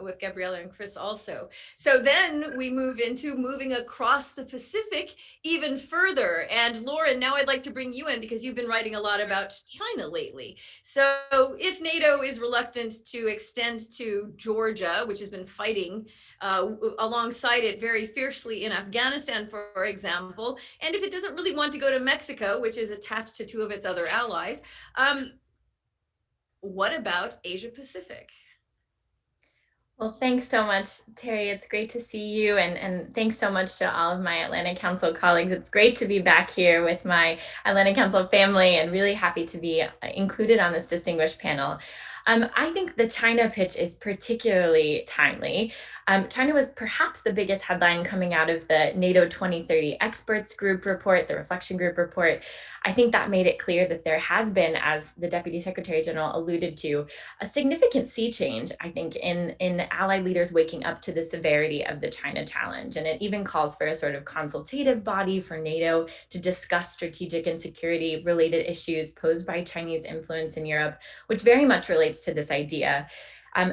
with Gabriella and Chris also. So then we move into moving across the Pacific even further. And Lauren, now I'd like to bring you in because you've been writing a lot about China lately. So if NATO is reluctant to extend to Georgia, which has been fighting alongside it very fiercely in Afghanistan, for example, and if it doesn't really want to go to Mexico, which is attached to two of its other allies, what about Asia Pacific? Well, thanks so much, Terry. It's great to see you. And thanks so much to all of my Atlantic Council colleagues. It's great to be back here with my Atlantic Council family and really happy to be included on this distinguished panel. I think the China pitch is particularly timely. China was perhaps the biggest headline coming out of the NATO 2030 experts group report, the reflection group report. I think that made it clear that there has been, as the Deputy Secretary General alluded to, a significant sea change, I think, in allied leaders waking up to the severity of the China challenge. And it even calls for a sort of consultative body for NATO to discuss strategic and security related issues posed by Chinese influence in Europe, which very much relates to this idea.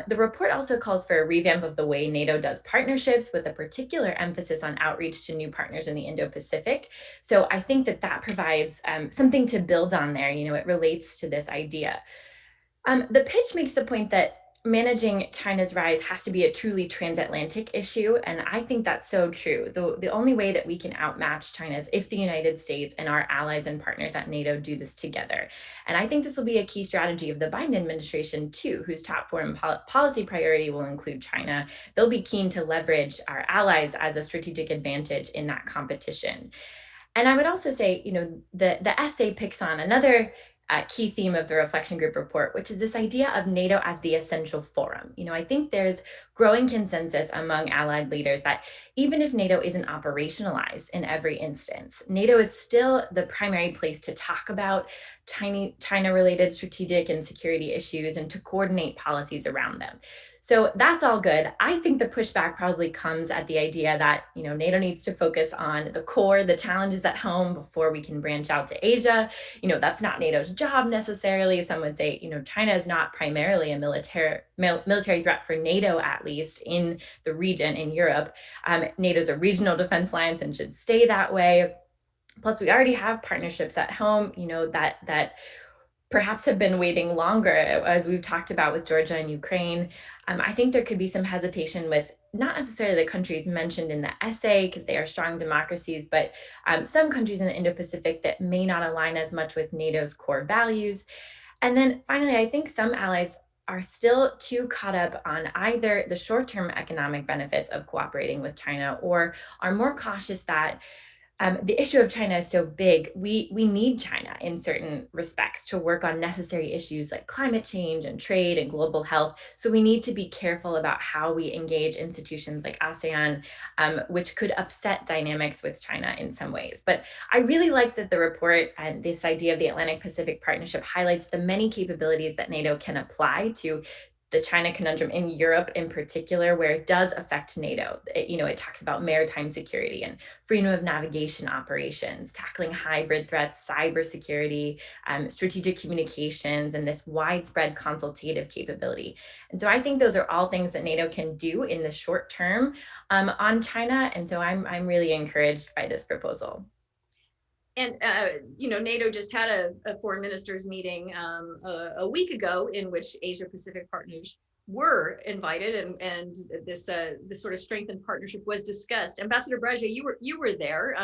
The report also calls for a revamp of the way NATO does partnerships with a particular emphasis on outreach to new partners in the Indo-Pacific. So I think that provides something to build on there. You know, it relates to this idea. The pitch makes the point that managing China's rise has to be a truly transatlantic issue. And I think that's so true. The only way that we can outmatch China is if the United States and our allies and partners at NATO do this together. And I think this will be a key strategy of the Biden administration too, whose top foreign policy priority will include China. They'll be keen to leverage our allies as a strategic advantage in that competition. And I would also say, you know, the essay picks on another key theme of the reflection group report, which is this idea of NATO as the essential forum. You know, I think there's growing consensus among allied leaders that even if NATO isn't operationalized in every instance, NATO is still the primary place to talk about China-related strategic and security issues and to coordinate policies around them. So that's all good. I think the pushback probably comes at the idea that, NATO needs to focus on the core, the challenges at home before we can branch out to Asia. That's not NATO's job necessarily. Some would say, China is not primarily a military threat for NATO, at least in the region in Europe. NATO's a regional defense alliance and should stay that way. Plus, we already have partnerships at home, that perhaps have been waiting longer, as we've talked about with Georgia and Ukraine. I think there could be some hesitation with not necessarily the countries mentioned in the essay, because they are strong democracies, but some countries in the Indo-Pacific that may not align as much with NATO's core values. And then finally, I think some allies are still too caught up on either the short-term economic benefits of cooperating with China, or are more cautious that the issue of China is so big. We need China in certain respects to work on necessary issues like climate change and trade and global health. So we need to be careful about how we engage institutions like ASEAN, which could upset dynamics with China in some ways. But I really like that the report and this idea of the Atlantic Pacific Partnership highlights the many capabilities that NATO can apply to the China conundrum in Europe in particular, where it does affect NATO. It talks about maritime security and freedom of navigation operations, tackling hybrid threats, cybersecurity, strategic communications, and this widespread consultative capability. And so I think those are all things that NATO can do in the short term on China. And so I'm really encouraged by this proposal. And, NATO just had a foreign ministers meeting a week ago in which Asia Pacific partners were invited, and this sort of strengthened partnership was discussed. Ambassador Braja, you were there.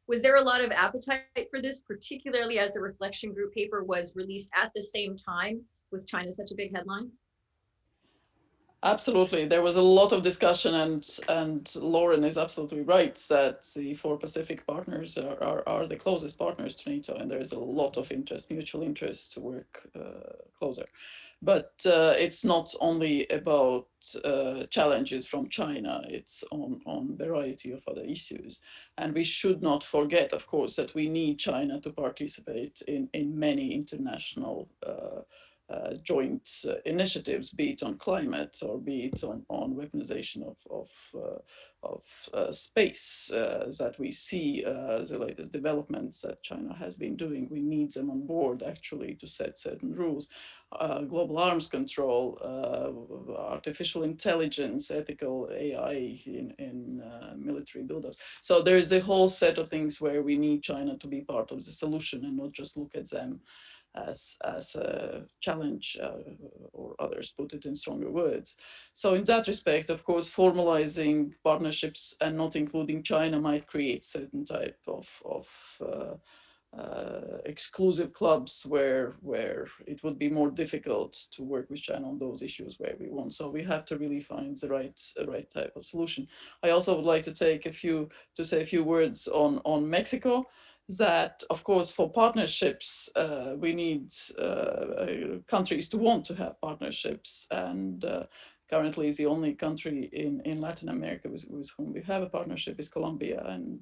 Was there a lot of appetite for this, particularly as the reflection group paper was released at the same time with China such a big headline? Absolutely. There was a lot of discussion, and Lauren is absolutely right that the four Pacific partners are the closest partners to NATO, and there is a lot of interest, mutual interest to work closer. But it's not only about challenges from China, it's on a variety of other issues. And we should not forget, of course, that we need China to participate in many international joint initiatives, be it on climate or be it on weaponization of space, that we see the latest developments that China has been doing. We need them on board actually to set certain rules. Global arms control, artificial intelligence, ethical AI in military buildups. So there is a whole set of things where we need China to be part of the solution and not just look at them as a challenge, or others put it in stronger words. So in that respect, of course, formalizing partnerships and not including China might create certain type of exclusive clubs where it would be more difficult to work with China on those issues where we want. So we have to really find the right type of solution. I also would like to say a few words on Mexico. That, of course, for partnerships, we need countries to want to have partnerships. And currently, the only country in Latin America with whom we have a partnership is Colombia. And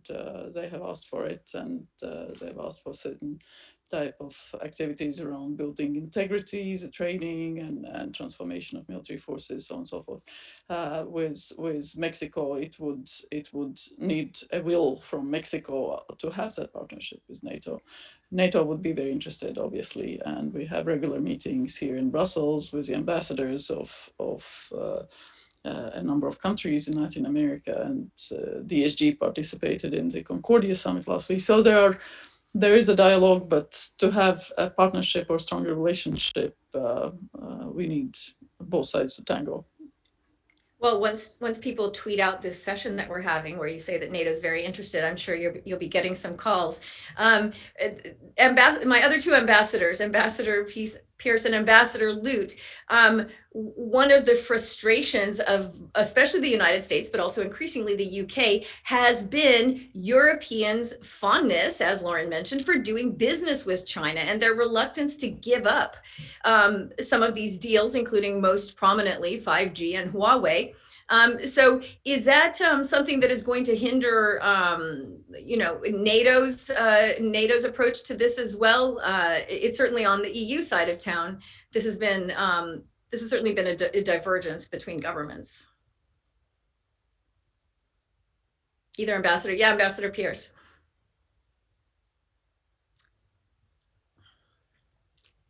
they have asked for it. And they've asked for certain type of activities around building integrity, the training and transformation of military forces, so on and so forth. With Mexico, it would need a will from Mexico to have that partnership with NATO. NATO would be very interested, obviously, and we have regular meetings here in Brussels with the ambassadors of a number of countries in Latin America, and DSG participated in the Concordia Summit last week. So there is a dialogue, but to have a partnership or stronger relationship, we need both sides to tango. Well, once people tweet out this session that we're having, where you say that NATO is very interested, I'm sure you'll be getting some calls. My other two ambassadors, Ambassador Pierce and Ambassador Lute, one of the frustrations of especially the United States, but also increasingly the UK, has been Europeans' fondness, as Lauren mentioned, for doing business with China and their reluctance to give up some of these deals, including most prominently 5G and Huawei. So is that something that is going to hinder, NATO's approach to this as well? It's certainly on the EU side of town. This has been this has certainly been a divergence between governments. Either Ambassador, yeah, Ambassador Pierce.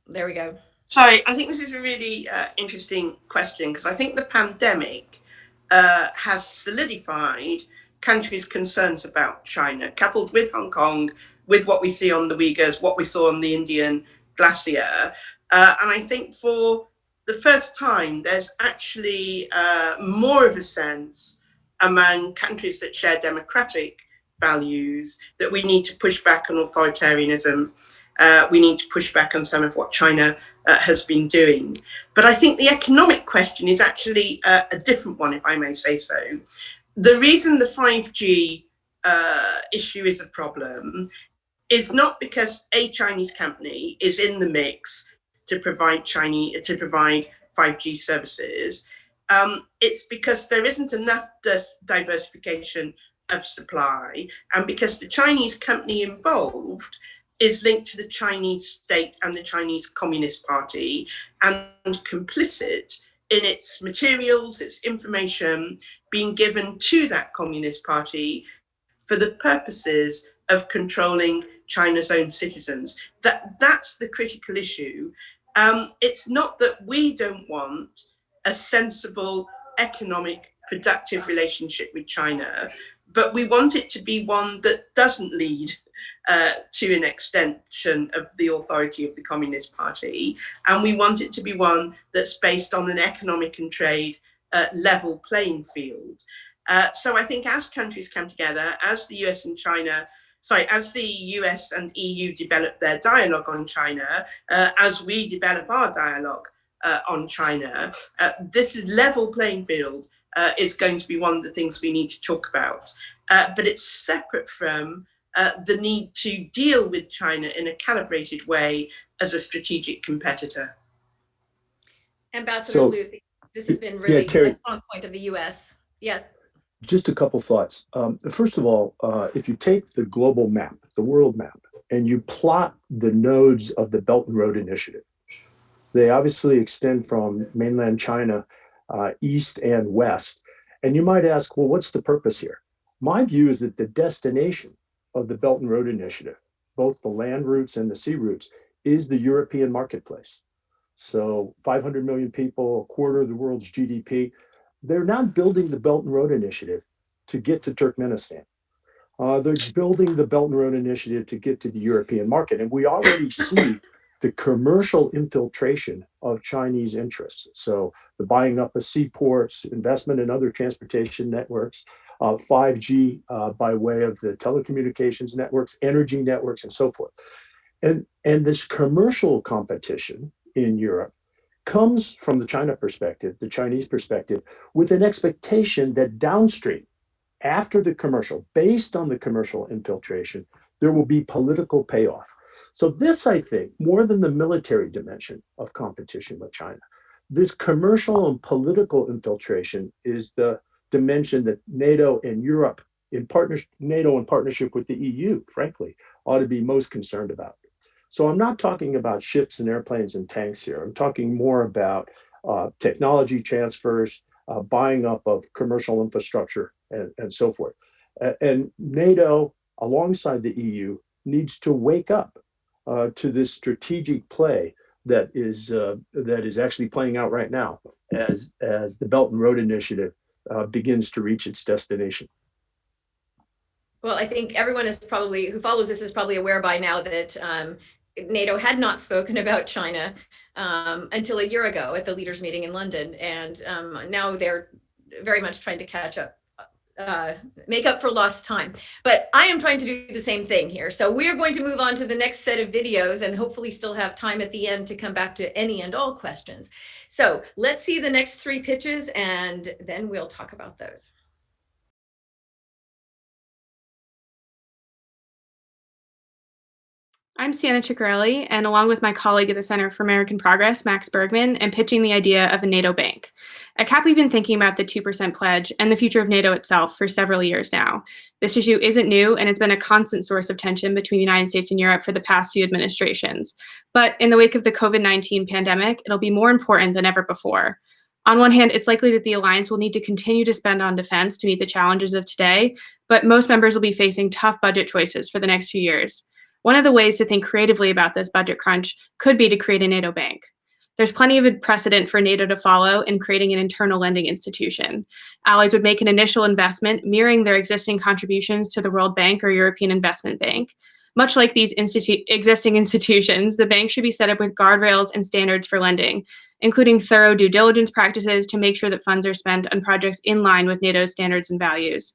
There we go. Sorry, I think this is a really interesting question, because I think the pandemic has solidified countries' concerns about China, coupled with Hong Kong, with what we see on the Uyghurs, what we saw on the Indian glacier. And I think for the first time, there's actually more of a sense among countries that share democratic values that we need to push back on authoritarianism. We need to push back on some of what China has been doing. But I think the economic question is actually a different one, if I may say so. The reason the 5G issue is a problem is not because a Chinese company is in the mix to provide 5G services. It's because there isn't enough diversification of supply, and because the Chinese company involved is linked to the Chinese state and the Chinese Communist Party, and complicit in its materials, its information being given to that Communist Party for the purposes of controlling China's own citizens. That's the critical issue. It's not that we don't want a sensible, economic, productive relationship with China, but we want it to be one that doesn't lead to an extension of the authority of the Communist Party. And we want it to be one that's based on an economic and trade level playing field. So I think as countries come together, as the US and as the US and EU develop their dialogue on China, as we develop our dialogue on China, this level playing field is going to be one of the things we need to talk about. But it's separate from the need to deal with China in a calibrated way as a strategic competitor. Ambassador Liu, this has been really a strong point of the US. Yes. Just a couple thoughts. First of all, if you take the global map, the world map, and you plot the nodes of the Belt and Road Initiative, they obviously extend from mainland China east and west. And you might ask, well, what's the purpose here? My view is that the destination of the Belt and Road Initiative, both the land routes and the sea routes, is the European marketplace. So 500 million people, a quarter of the world's GDP. They're not building the Belt and Road Initiative to get to Turkmenistan. They're building the Belt and Road Initiative to get to the European market. And we already see the commercial infiltration of Chinese interests. So the buying up of seaports, investment in other transportation networks, 5G by way of the telecommunications networks, energy networks, and so forth. And this commercial competition in Europe comes from the China perspective, the Chinese perspective, with an expectation that downstream, after the commercial, based on the commercial infiltration, there will be political payoff. So this, I think, more than the military dimension of competition with China, this commercial and political infiltration is the dimension that NATO and Europe, NATO in partnership with the EU, frankly, ought to be most concerned about. So I'm not talking about ships and airplanes and tanks here. I'm talking more about technology transfers, buying up of commercial infrastructure, and so forth. And NATO, alongside the EU, needs to wake up to this strategic play that is actually playing out right now as the Belt and Road Initiative begins to reach its destination. Well, I think everyone is probably, who follows this is probably aware by now that NATO had not spoken about China until a year ago at the leaders meeting in London. And now they're very much trying to catch up, make up for lost time. But I am trying to do the same thing here. So we're going to move on to the next set of videos and hopefully still have time at the end to come back to any and all questions. So let's see the next 3 pitches and then we'll talk about those. I'm Sienna Ciccarelli, and along with my colleague at the Center for American Progress, Max Bergman, am pitching the idea of a NATO bank. At CAP, we've been thinking about the 2% pledge and the future of NATO itself for several years now. This issue isn't new, and it's been a constant source of tension between the United States and Europe for the past few administrations. But in the wake of the COVID-19 pandemic, it'll be more important than ever before. On one hand, it's likely that the alliance will need to continue to spend on defense to meet the challenges of today, but most members will be facing tough budget choices for the next few years. One of the ways to think creatively about this budget crunch could be to create a NATO bank. There's plenty of precedent for NATO to follow in creating an internal lending institution. Allies would make an initial investment mirroring their existing contributions to the World Bank or European Investment Bank. Much like these existing institutions, the bank should be set up with guardrails and standards for lending, including thorough due diligence practices to make sure that funds are spent on projects in line with NATO's standards and values.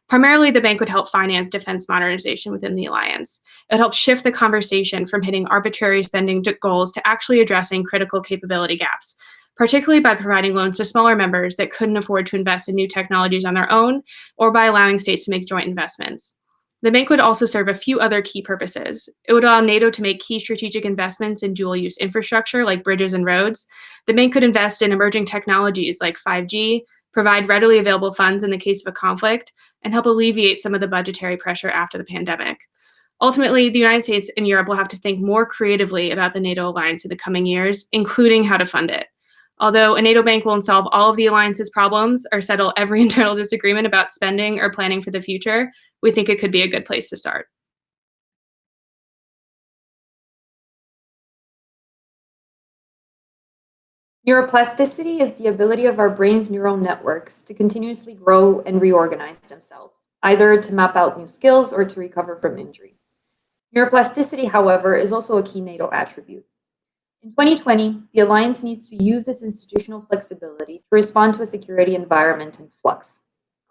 Primarily, the bank would help finance defense modernization within the alliance. It would help shift the conversation from hitting arbitrary spending goals to actually addressing critical capability gaps, particularly by providing loans to smaller members that couldn't afford to invest in new technologies on their own, or by allowing states to make joint investments. The bank would also serve a few other key purposes. It would allow NATO to make key strategic investments in dual-use infrastructure like bridges and roads. The bank could invest in emerging technologies like 5G, provide readily available funds in the case of a conflict, and help alleviate some of the budgetary pressure after the pandemic. Ultimately, the United States and Europe will have to think more creatively about the NATO alliance in the coming years, including how to fund it. Although a NATO bank won't solve all of the alliance's problems or settle every internal disagreement about spending or planning for the future, we think it could be a good place to start. Neuroplasticity is the ability of our brain's neural networks to continuously grow and reorganize themselves, either to map out new skills or to recover from injury. Neuroplasticity, however, is also a key NATO attribute. In 2020, the Alliance needs to use this institutional flexibility to respond to a security environment in flux.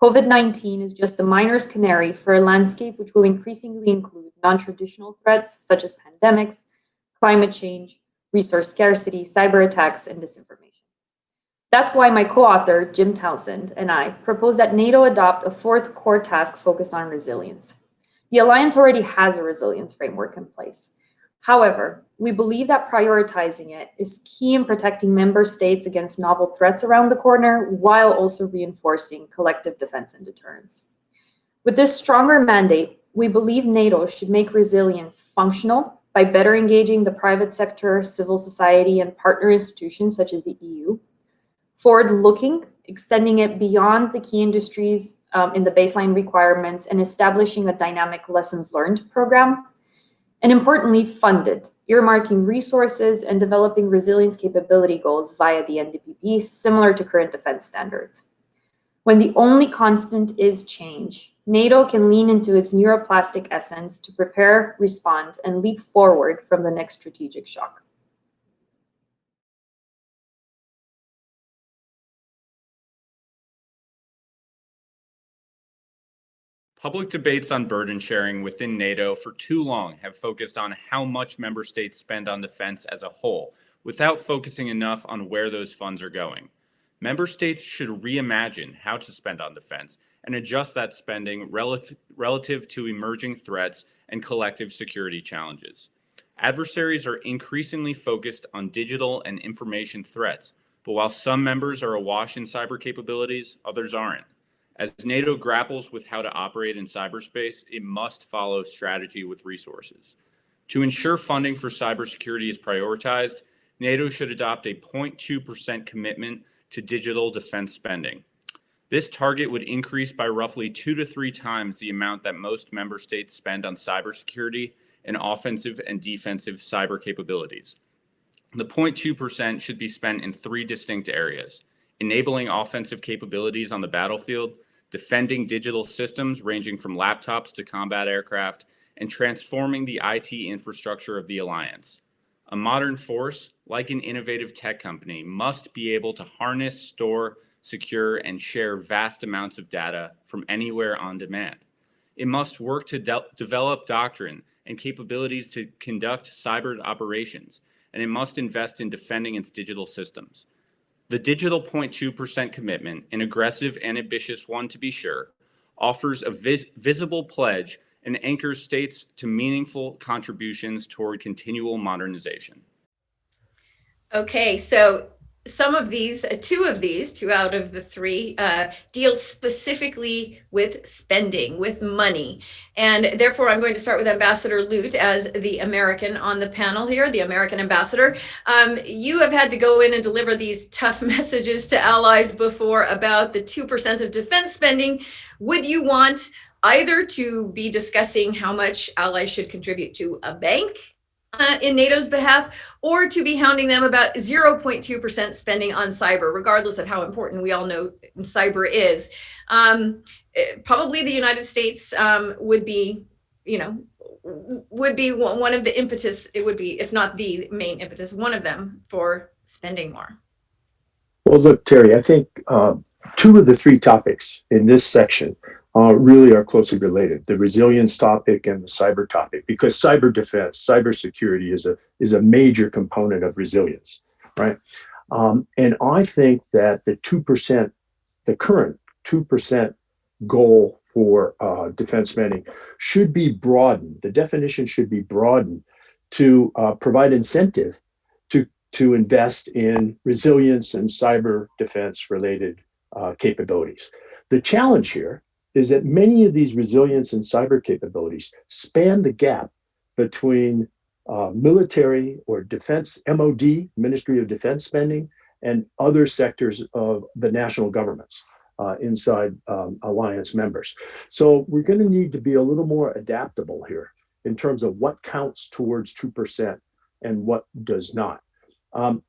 COVID-19 is just the miner's canary for a landscape which will increasingly include non-traditional threats such as pandemics, climate change, resource scarcity, cyber attacks, and disinformation. That's why my co-author, Jim Townsend, and I propose that NATO adopt a fourth core task focused on resilience. The Alliance already has a resilience framework in place. However, we believe that prioritizing it is key in protecting member states against novel threats around the corner, while also reinforcing collective defense and deterrence. With this stronger mandate, we believe NATO should make resilience functional by better engaging the private sector, civil society, and partner institutions such as the EU. Forward-looking, extending it beyond the key industries in the baseline requirements and establishing a dynamic lessons learned program. And importantly, funded, earmarking resources and developing resilience capability goals via the NDPP, similar to current defense standards. When the only constant is change, NATO can lean into its neuroplastic essence to prepare, respond, and leap forward from the next strategic shock. Public debates on burden sharing within NATO for too long have focused on how much member states spend on defense as a whole, without focusing enough on where those funds are going. Member states should reimagine how to spend on defense and adjust that spending relative to emerging threats and collective security challenges. Adversaries are increasingly focused on digital and information threats, but while some members are awash in cyber capabilities, others aren't. As NATO grapples with how to operate in cyberspace, it must follow strategy with resources. To ensure funding for cybersecurity is prioritized, NATO should adopt a 0.2% commitment to digital defense spending. This target would increase by roughly 2 to 3 times the amount that most member states spend on cybersecurity and offensive and defensive cyber capabilities. The 0.2% should be spent in 3 distinct areas: enabling offensive capabilities on the battlefield, defending digital systems ranging from laptops to combat aircraft, and transforming the IT infrastructure of the alliance. A modern force, like an innovative tech company, must be able to harness, store, secure, and share vast amounts of data from anywhere on demand. It must work to develop doctrine and capabilities to conduct cyber operations, and it must invest in defending its digital systems. The digital 0.2% commitment, an aggressive and ambitious one to be sure, offers a visible pledge and anchors states to meaningful contributions toward continual modernization. Okay, so some of these, two out of the three, deal specifically with spending, with money. And therefore, I'm going to start with Ambassador Lute as the American on the panel here, the American ambassador. You have had to go in and deliver these tough messages to allies before about the 2% of defense spending. Would you want either to be discussing how much allies should contribute to a bank in NATO's behalf, or to be hounding them about 0.2% spending on cyber, regardless of how important we all know cyber is? Probably the United States would be one of the impetus. It would be, if not the main impetus, one of them for spending more. Well, look, Terry, I think two of the three topics in this section really are closely related: the resilience topic and the cyber topic, because cyber defense, cyber security is a major component of resilience, right? And I think that the 2%, the current 2% goal for defense spending should be broadened. The definition should be broadened to provide incentive to invest in resilience and cyber defense related capabilities. The challenge here is that many of these resilience and cyber capabilities span the gap between military or defense, MOD, Ministry of Defense spending, and other sectors of the national governments inside alliance members. So we're going to need to be a little more adaptable here in terms of what counts towards 2% and what does not.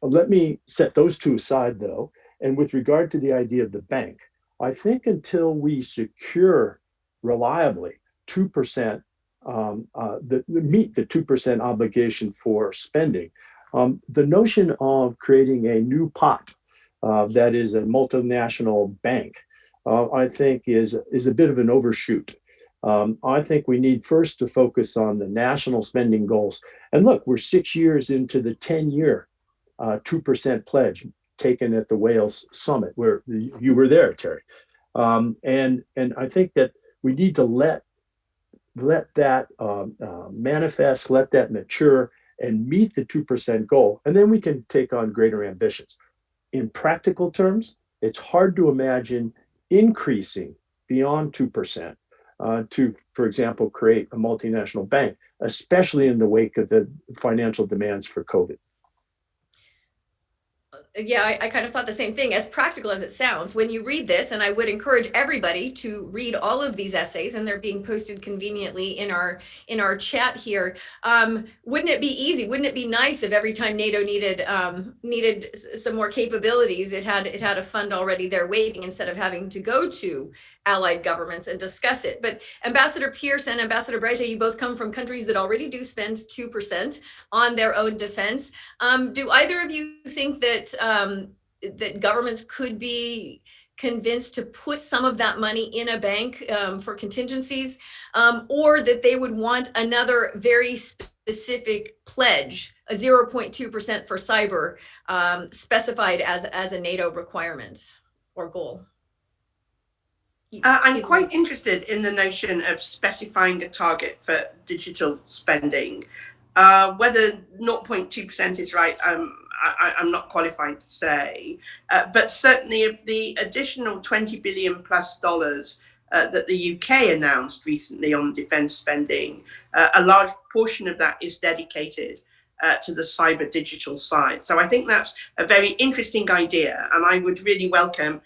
Let me set those two aside, though. And with regard to the idea of the bank, I think until we secure reliably 2%, meet the 2% obligation for spending, the notion of creating a new pot that is a multinational bank, I think is a bit of an overshoot. I think we need first to focus on the national spending goals. And look, we're 6 years into the 10-year 2% pledge taken at the Wales summit, where you were there, Terry. And I think that we need to let that manifest, let that mature, and meet the 2% goal. And then we can take on greater ambitions. In practical terms, it's hard to imagine increasing beyond 2% to, for example, create a multinational bank, especially in the wake of the financial demands for COVID. Yeah, I kind of thought the same thing. As practical as it sounds, when you read this, and I would encourage everybody to read all of these essays, and they're being posted conveniently in our chat here. Wouldn't it be easy? Wouldn't it be nice if every time NATO needed some more capabilities, it had a fund already there waiting, instead of having to go to allied governments and discuss it? But Ambassador Pierce and Ambassador Breja, you both come from countries that already do spend 2% on their own defense. Do either of you think that that governments could be convinced to put some of that money in a bank for contingencies, or that they would want another very specific pledge, a 0.2% for cyber, specified as a NATO requirement or goal? I'm quite interested in the notion of specifying a target for digital spending. Whether 0.2% is right, I'm not qualified to say, but certainly of the additional $20 billion plus that the UK announced recently on defence spending, a large portion of that is dedicated to the cyber digital side. So I think that's a very interesting idea, and I would really welcome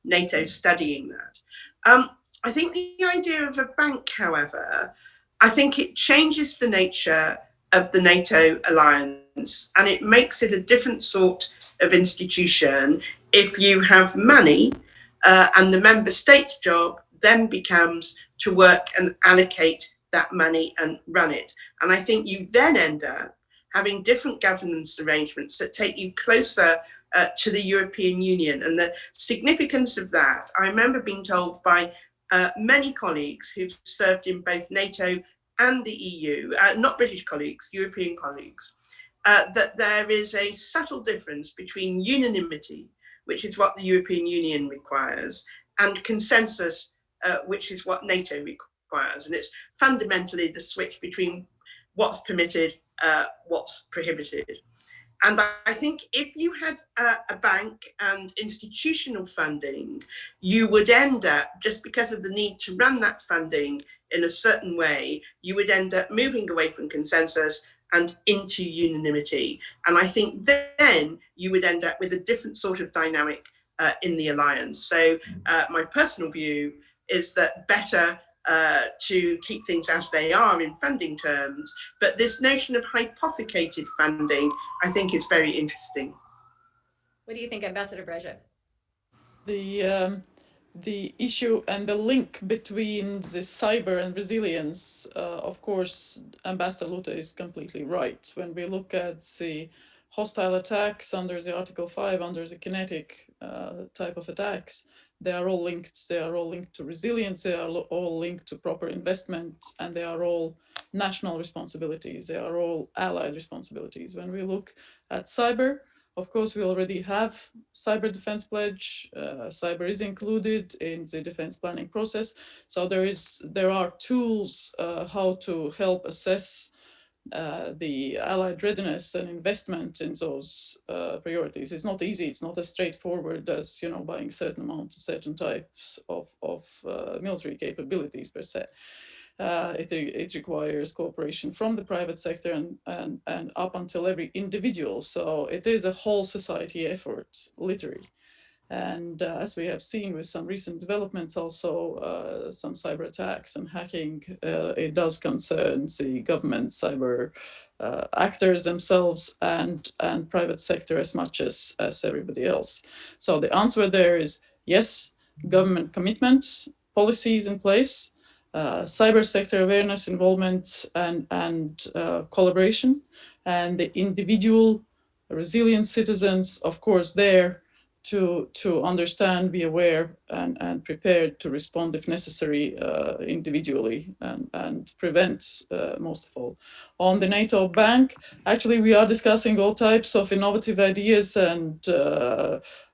NATO studying that. I think the idea of a bank, however, I think it changes the nature of the NATO alliance, and it makes it a different sort of institution if you have money, and the member state's job then becomes to work and allocate that money and run it. And I think you then end up having different governance arrangements that take you closer to the European Union. And the significance of that, I remember being told by many colleagues who've served in both NATO and the EU, not British colleagues, European colleagues, that there is a subtle difference between unanimity, which is what the European Union requires, and consensus, which is what NATO requires. requires. And it's fundamentally the switch between what's permitted, what's prohibited. And I think if you had a bank and institutional funding, you would end up, just because of the need to run that funding in a certain way, you would end up moving away from consensus and into unanimity. And I think then you would end up with a different sort of dynamic in the alliance. So my personal view is that better to keep things as they are in funding terms, but this notion of hypothecated funding, I think, is very interesting. What do you think, Ambassador Breja? The issue and the link between the cyber and resilience, of course, Ambassador Lute is completely right. When we look at the hostile attacks under the Article 5, under the kinetic type of attacks, they are all linked. They are all linked to resilience. They are all linked to proper investment, and they are all national responsibilities. They are all allied responsibilities. When we look at cyber, of course, we already have cyber defense pledge. Cyber is included in the defense planning process. So there are tools how to help assess the allied readiness and investment in those priorities. It's not easy. It's not as straightforward as, you know, buying certain amount of certain types of military capabilities per se. It requires cooperation from the private sector and up until every individual. So it is a whole society effort, literally. And as we have seen with some recent developments, also some cyber attacks and hacking, it does concern the government cyber actors themselves and private sector as much as everybody else. So the answer there is yes, government commitment, policies in place, cyber sector awareness, involvement, and collaboration, and the individual resilient citizens, of course, there to understand, be aware, and prepared to respond if necessary individually and prevent, most of all. On the NATO bank, actually, we are discussing all types of innovative ideas and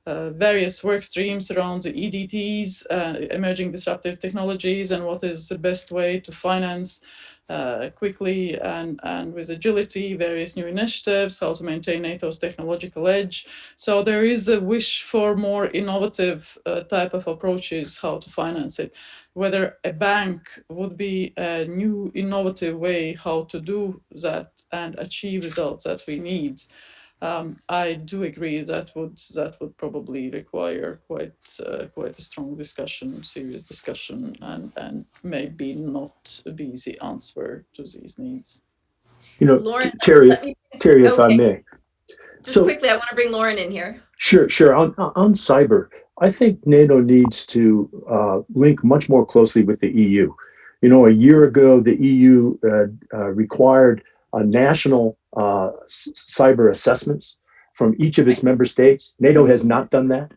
various work streams around the EDTs, emerging disruptive technologies, and what is the best way to finance quickly and with agility, various new initiatives, how to maintain NATO's technological edge. So there is a wish for more innovative type of approaches, how to finance it. Whether a bank would be a new innovative way how to do that and achieve results that we need. I do agree that would probably require quite a strong discussion, serious discussion, and maybe not be the answer to these needs. You know, Lauren, Terry, if I may. Just quickly, I want to bring Lauren in here. Sure. On cyber, I think NATO needs to link much more closely with the EU. You know, a year ago, the EU required a national cyber assessments from each of its member states. NATO has not done that.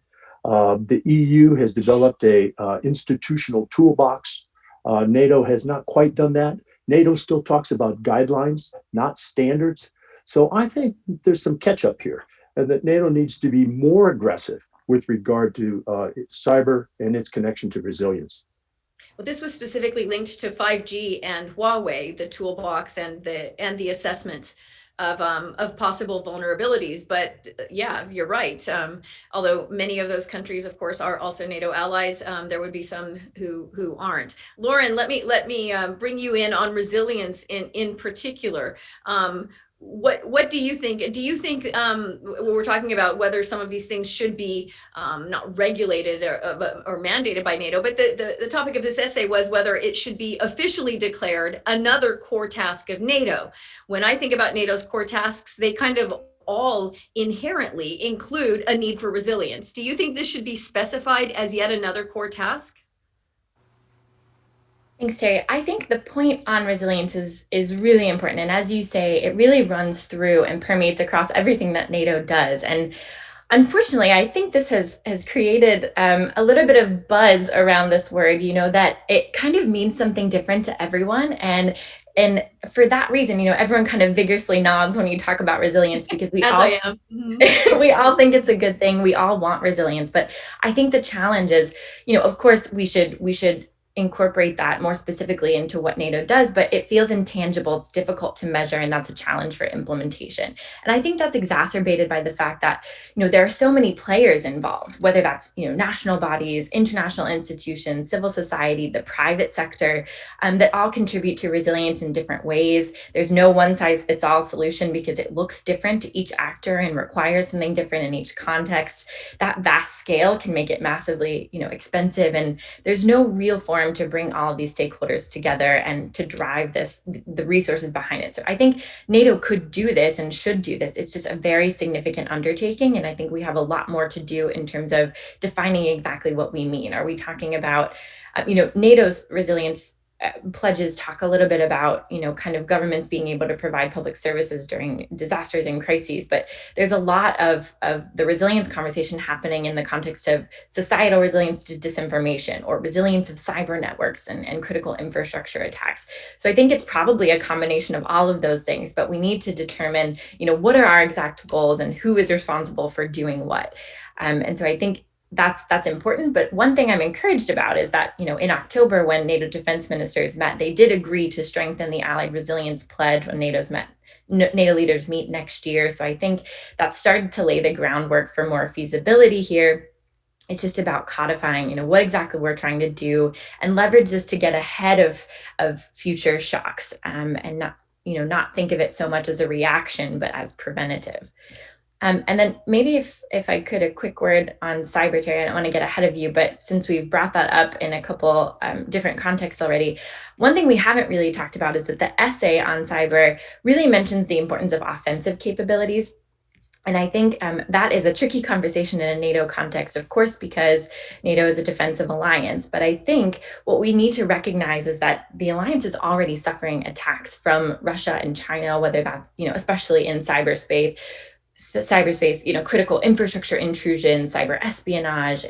The EU has developed a institutional toolbox. NATO has not quite done that. NATO still talks about guidelines, not standards. So I think there's some catch up here, and that NATO needs to be more aggressive with regard to cyber and its connection to resilience. Well, this was specifically linked to 5G and Huawei, the toolbox and the assessment of possible vulnerabilities. But yeah, you're right. Although many of those countries, of course, are also NATO allies, there would be some who aren't. Lauren, let me bring you in on resilience in particular. What do you think? Do you think we're talking about whether some of these things should be not regulated or mandated by NATO, but the topic of this essay was whether it should be officially declared another core task of NATO. When I think about NATO's core tasks, they kind of all inherently include a need for resilience. Do you think this should be specified as yet another core task? Thanks, Terry. I think the point on resilience is really important. And as you say, it really runs through and permeates across everything that NATO does. And unfortunately, I think this has created a little bit of buzz around this word, you know, that it kind of means something different to everyone. And for that reason, you know, everyone kind of vigorously nods when you talk about resilience, because we we all think it's a good thing. We all want resilience. But I think the challenge is, you know, of course, we should incorporate that more specifically into what NATO does, but it feels intangible, it's difficult to measure, and that's a challenge for implementation. And I think that's exacerbated by the fact that, there are so many players involved, whether that's, national bodies, international institutions, civil society, the private sector, that all contribute to resilience in different ways. There's no one size fits all solution because it looks different to each actor and requires something different in each context. That vast scale can make it massively, expensive, and there's no real forum to bring all of these stakeholders together and to drive the resources behind it. So I think NATO could do this and should do this. It's just a very significant undertaking. And I think we have a lot more to do in terms of defining exactly what we mean. Are we talking about, NATO's resilience pledges talk a little bit about, kind of governments being able to provide public services during disasters and crises, but there's a lot of the resilience conversation happening in the context of societal resilience to disinformation or resilience of cyber networks and critical infrastructure attacks. So I think it's probably a combination of all of those things, but we need to determine, what are our exact goals and who is responsible for doing what. And so I think that's important. But one thing I'm encouraged about is that, in October, when NATO defense ministers met, they did agree to strengthen the Allied Resilience Pledge when NATO leaders meet next year. So I think that started to lay the groundwork for more feasibility here. It's just about codifying, what exactly we're trying to do and leverage this to get ahead of future shocks, and not think of it so much as a reaction, but as preventative. And then maybe if I could, a quick word on cyber, Terry. I don't want to get ahead of you, but since we've brought that up in a couple different contexts already, one thing we haven't really talked about is that the essay on cyber really mentions the importance of offensive capabilities. And I think that is a tricky conversation in a NATO context, of course, because NATO is a defensive alliance. But I think what we need to recognize is that the alliance is already suffering attacks from Russia and China, whether that's, especially in cyberspace, critical infrastructure intrusion, cyber espionage,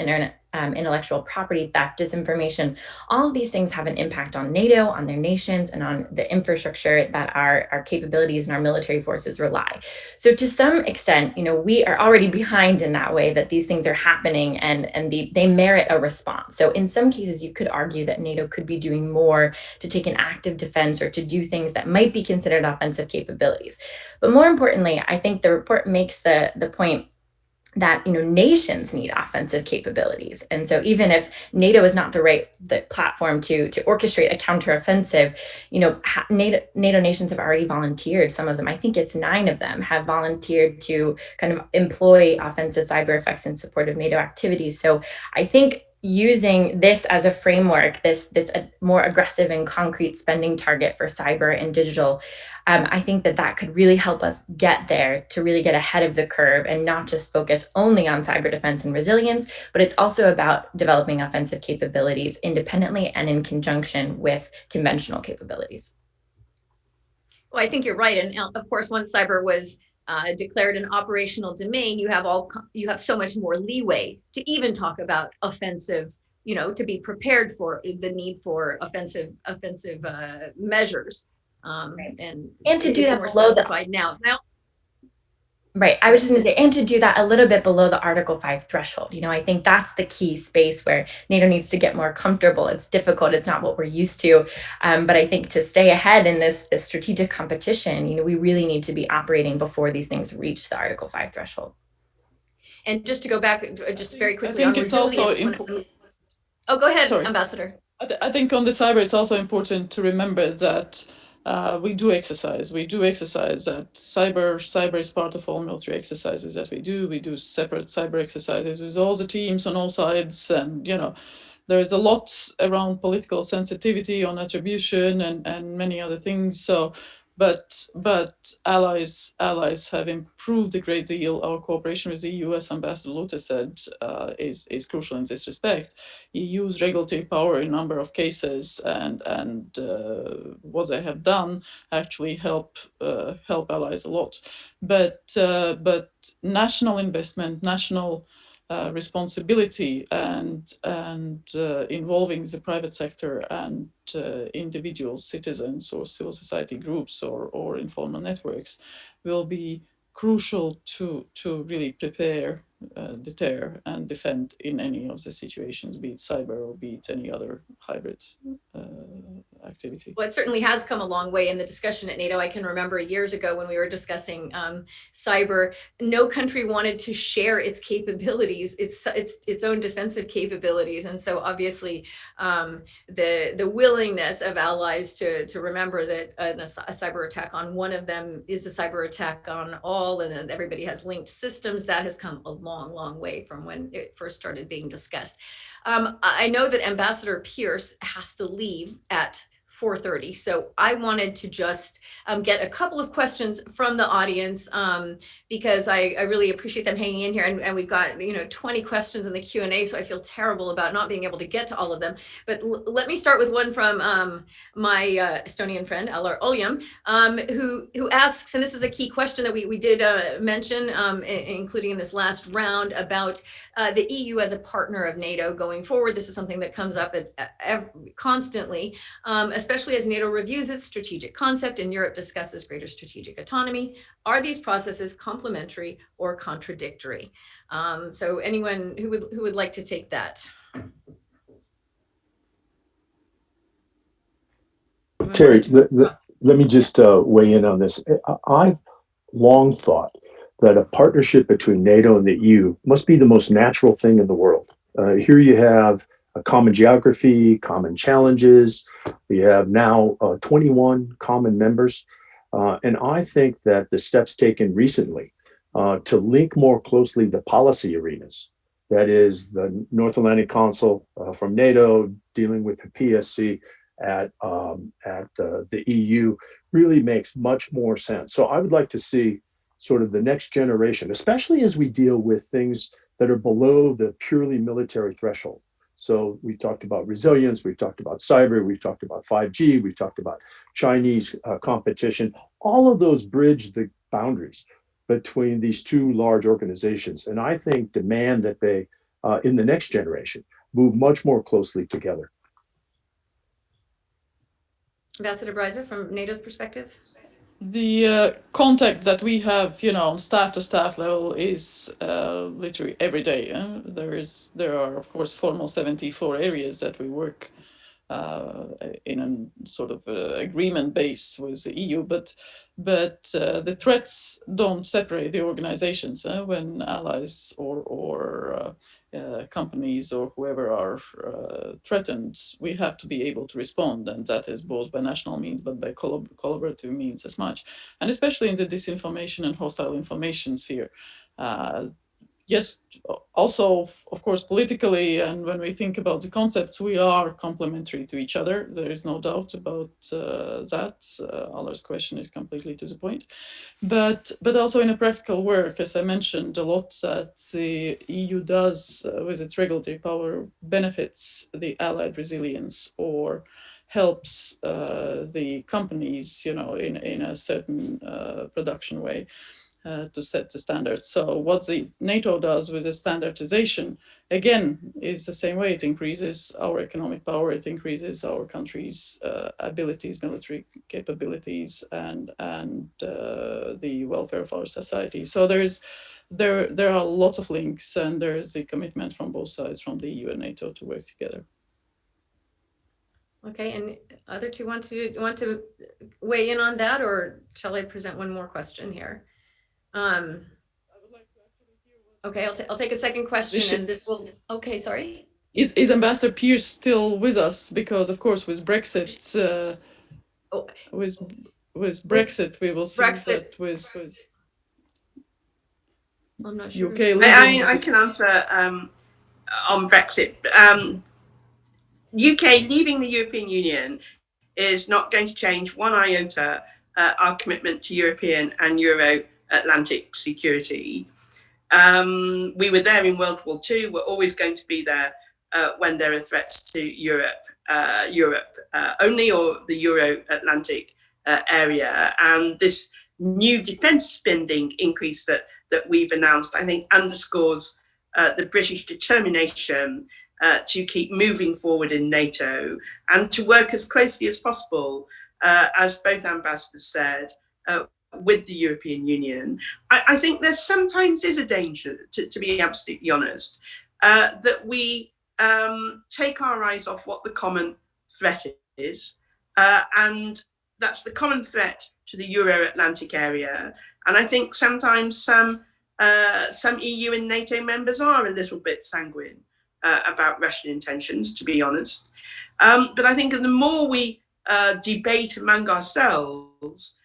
intellectual property theft, disinformation. All of these things have an impact on NATO, on their nations, and on the infrastructure that our capabilities and our military forces rely. So to some extent, we are already behind in that way, that these things are happening and they merit a response. So in some cases, you could argue that NATO could be doing more to take an active defense or to do things that might be considered offensive capabilities. But more importantly, I think the report makes the point that nations need offensive capabilities. And so even if NATO is not the platform to orchestrate a counteroffensive, NATO nations have already volunteered. Some of them, I think it's 9 of them, have volunteered to kind of employ offensive cyber effects in support of NATO activities. So I think using this as a framework, this more aggressive and concrete spending target for cyber and digital, I think that could really help us get there, to really get ahead of the curve and not just focus only on cyber defense and resilience, but it's also about developing offensive capabilities independently and in conjunction with conventional capabilities. Well, I think you're right. And of course, once cyber was declared an operational domain, you have so much more leeway to even talk about offensive, to be prepared for the need for offensive measures. Right. And to do that more specified now. Right. I was just going to say, and to do that a little bit below the Article 5 threshold. I think that's the key space where NATO needs to get more comfortable. It's difficult. It's not what we're used to. But I think to stay ahead in this strategic competition, we really need to be operating before these things reach the Article 5 threshold. And just to go back, just very quickly, I think it's also important. Oh, go ahead, Sorry. Ambassador. I think on the cyber, it's also important to remember that we do exercise that cyber is part of all military exercises that we do. We do separate cyber exercises with all the teams on all sides, and there's a lot around political sensitivity on attribution and many other things. So but allies have improved a great deal. Our cooperation with the EU, as Ambassador Luther said, is crucial in this respect. EU's regulatory power in a number of cases and what they have done actually help allies a lot. But national investment, national responsibility and involving the private sector and individuals, citizens, or civil society groups or informal networks will be crucial to really prepare deter and defend in any of the situations, be it cyber or be it any other hybrid activity. Well, it certainly has come a long way in the discussion at NATO. I can remember years ago when we were discussing cyber, no country wanted to share its capabilities, its own defensive capabilities. And so obviously the willingness of allies to remember that a cyber attack on one of them is a cyber attack on all, and then everybody has linked systems, that has come a long, long way from when it first started being discussed. I know that Ambassador Pierce has to leave at 4:30. So I wanted to just get a couple of questions from the audience because I really appreciate them hanging in here. And we've got 20 questions in the Q&A, so I feel terrible about not being able to get to all of them. But let me start with one from my Estonian friend, Alar Oljam, who asks, and this is a key question that we did mention, including in this last round, about the EU as a partner of NATO going forward. This is something that comes up constantly, especially as NATO reviews its strategic concept and Europe discusses greater strategic autonomy. Are these processes complementary or contradictory? So anyone who would like to take that? Terry, let me just weigh in on this. I've long thought that a partnership between NATO and the EU must be the most natural thing in the world. Here you have a common geography, common challenges. We have now 21 common members. And I think that the steps taken recently to link more closely the policy arenas, that is the North Atlantic Council from NATO dealing with the PSC at the EU, really makes much more sense. So I would like to see sort of the next generation, especially as we deal with things that are below the purely military threshold. So we talked about resilience, we've talked about cyber, we've talked about 5G, we've talked about Chinese competition. All of those bridge the boundaries between these two large organizations. And I think demand that they, in the next generation, move much more closely together. Ambassador Breiser, from NATO's perspective? The contact that we have, on staff-to-staff level is literally every day. There are, of course, formal 74 areas that we work in a sort of agreement base with the EU, but the threats don't separate the organizations. When allies or companies or whoever are threatened, we have to be able to respond, and that is both by national means but by collaborative means as much, and especially in the disinformation and hostile information sphere. Yes, also, of course, politically, and when we think about the concepts, we are complementary to each other. There is no doubt about that. Alar's question is completely to the point. But also in a practical work, as I mentioned, a lot that the EU does with its regulatory power benefits the allied resilience or helps the companies, in a certain production way. To set the standards. So what the NATO does with the standardization, again, is the same way. It increases our economic power, it increases our country's abilities, military capabilities, and the welfare of our society. So there are lots of links, and there's a commitment from both sides, from the EU and NATO, to work together. Okay, and other two want to weigh in on that, or shall I present one more question here? Okay, I'll take a second question, and this will. Okay, sorry. Is Ambassador Pierce still with us? Because of course, with Brexit, with Brexit, we will see that with I'm not sure. UK. I can answer on Brexit. UK leaving the European Union is not going to change one iota our commitment to European and Euro-Atlantic security. We were there in World War II. We're always going to be there when there are threats to Europe only, or the Euro-Atlantic area. And this new defence spending increase that we've announced, I think, underscores the British determination to keep moving forward in NATO and to work as closely as possible, as both ambassadors said, with the European Union, I think there sometimes is a danger, to be absolutely honest, that we take our eyes off what the common threat is, and that's the common threat to the Euro-Atlantic area. And I think sometimes some EU and NATO members are a little bit sanguine about Russian intentions, to be honest. But I think the more we debate among ourselves,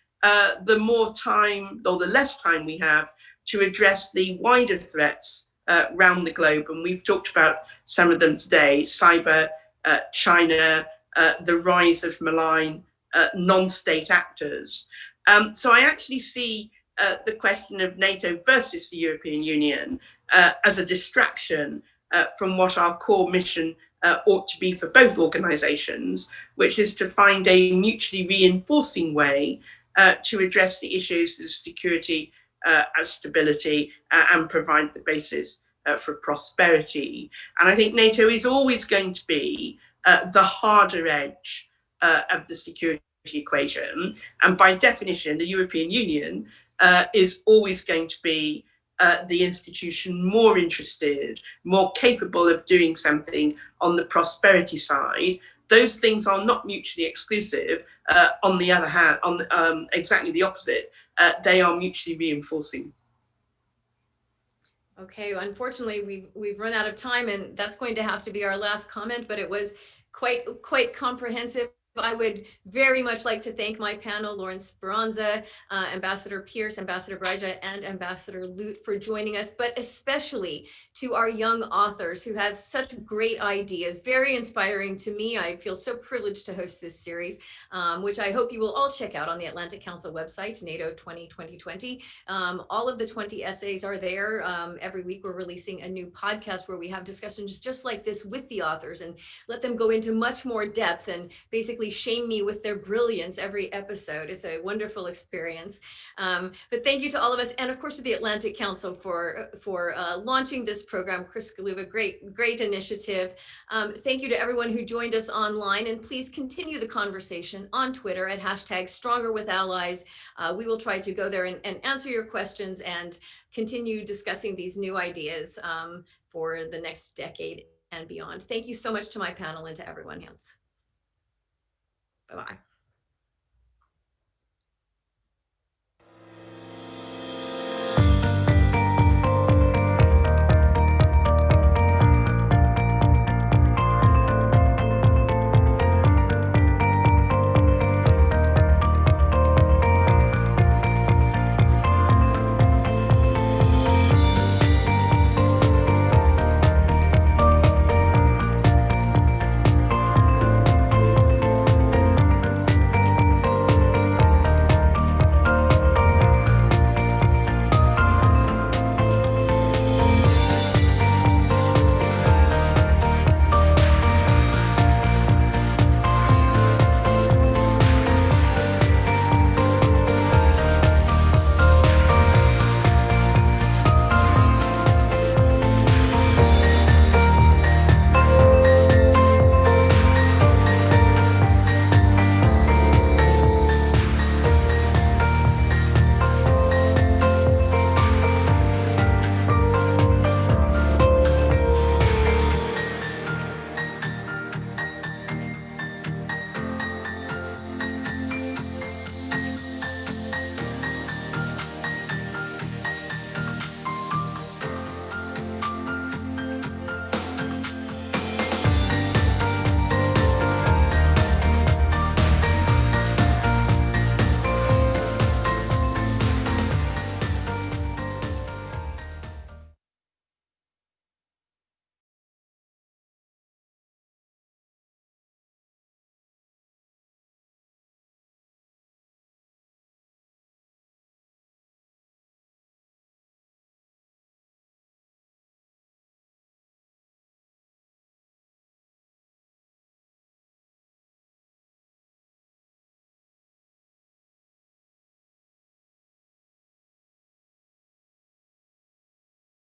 the more time or the less time we have to address the wider threats around the globe. And we've talked about some of them today: cyber, China, the rise of malign non-state actors. So I actually see the question of NATO versus the European Union as a distraction from what our core mission ought to be for both organizations, which is to find a mutually reinforcing way to address the issues of security and stability and provide the basis for prosperity. And I think NATO is always going to be the harder edge of the security equation. And by definition, the European Union is always going to be the institution more interested, more capable of doing something on the prosperity side. Those things are not mutually exclusive. On the other hand, on exactly the opposite, they are mutually reinforcing. Okay, unfortunately, we've run out of time, and that's going to have to be our last comment, but it was quite comprehensive. I would very much like to thank my panel, Lauren Speranza, Ambassador Pierce, Ambassador Braja, and Ambassador Lute for joining us, but especially to our young authors who have such great ideas, very inspiring to me. I feel so privileged to host this series, which I hope you will all check out on the Atlantic Council website, NATO 2020. All of the 20 essays are there. Every week we're releasing a new podcast where we have discussions just like this with the authors and let them go into much more depth and basically shame me with their brilliance every episode. It's a wonderful experience. But thank you to all of us, and of course to the Atlantic Council for launching this program. Chris Galuba, great initiative. Thank you to everyone who joined us online, and please continue the conversation on Twitter at #StrongerWithAllies. We will try to go there and answer your questions and continue discussing these new ideas for the next decade and beyond. Thank you so much to my panel and to everyone else. Bye-bye.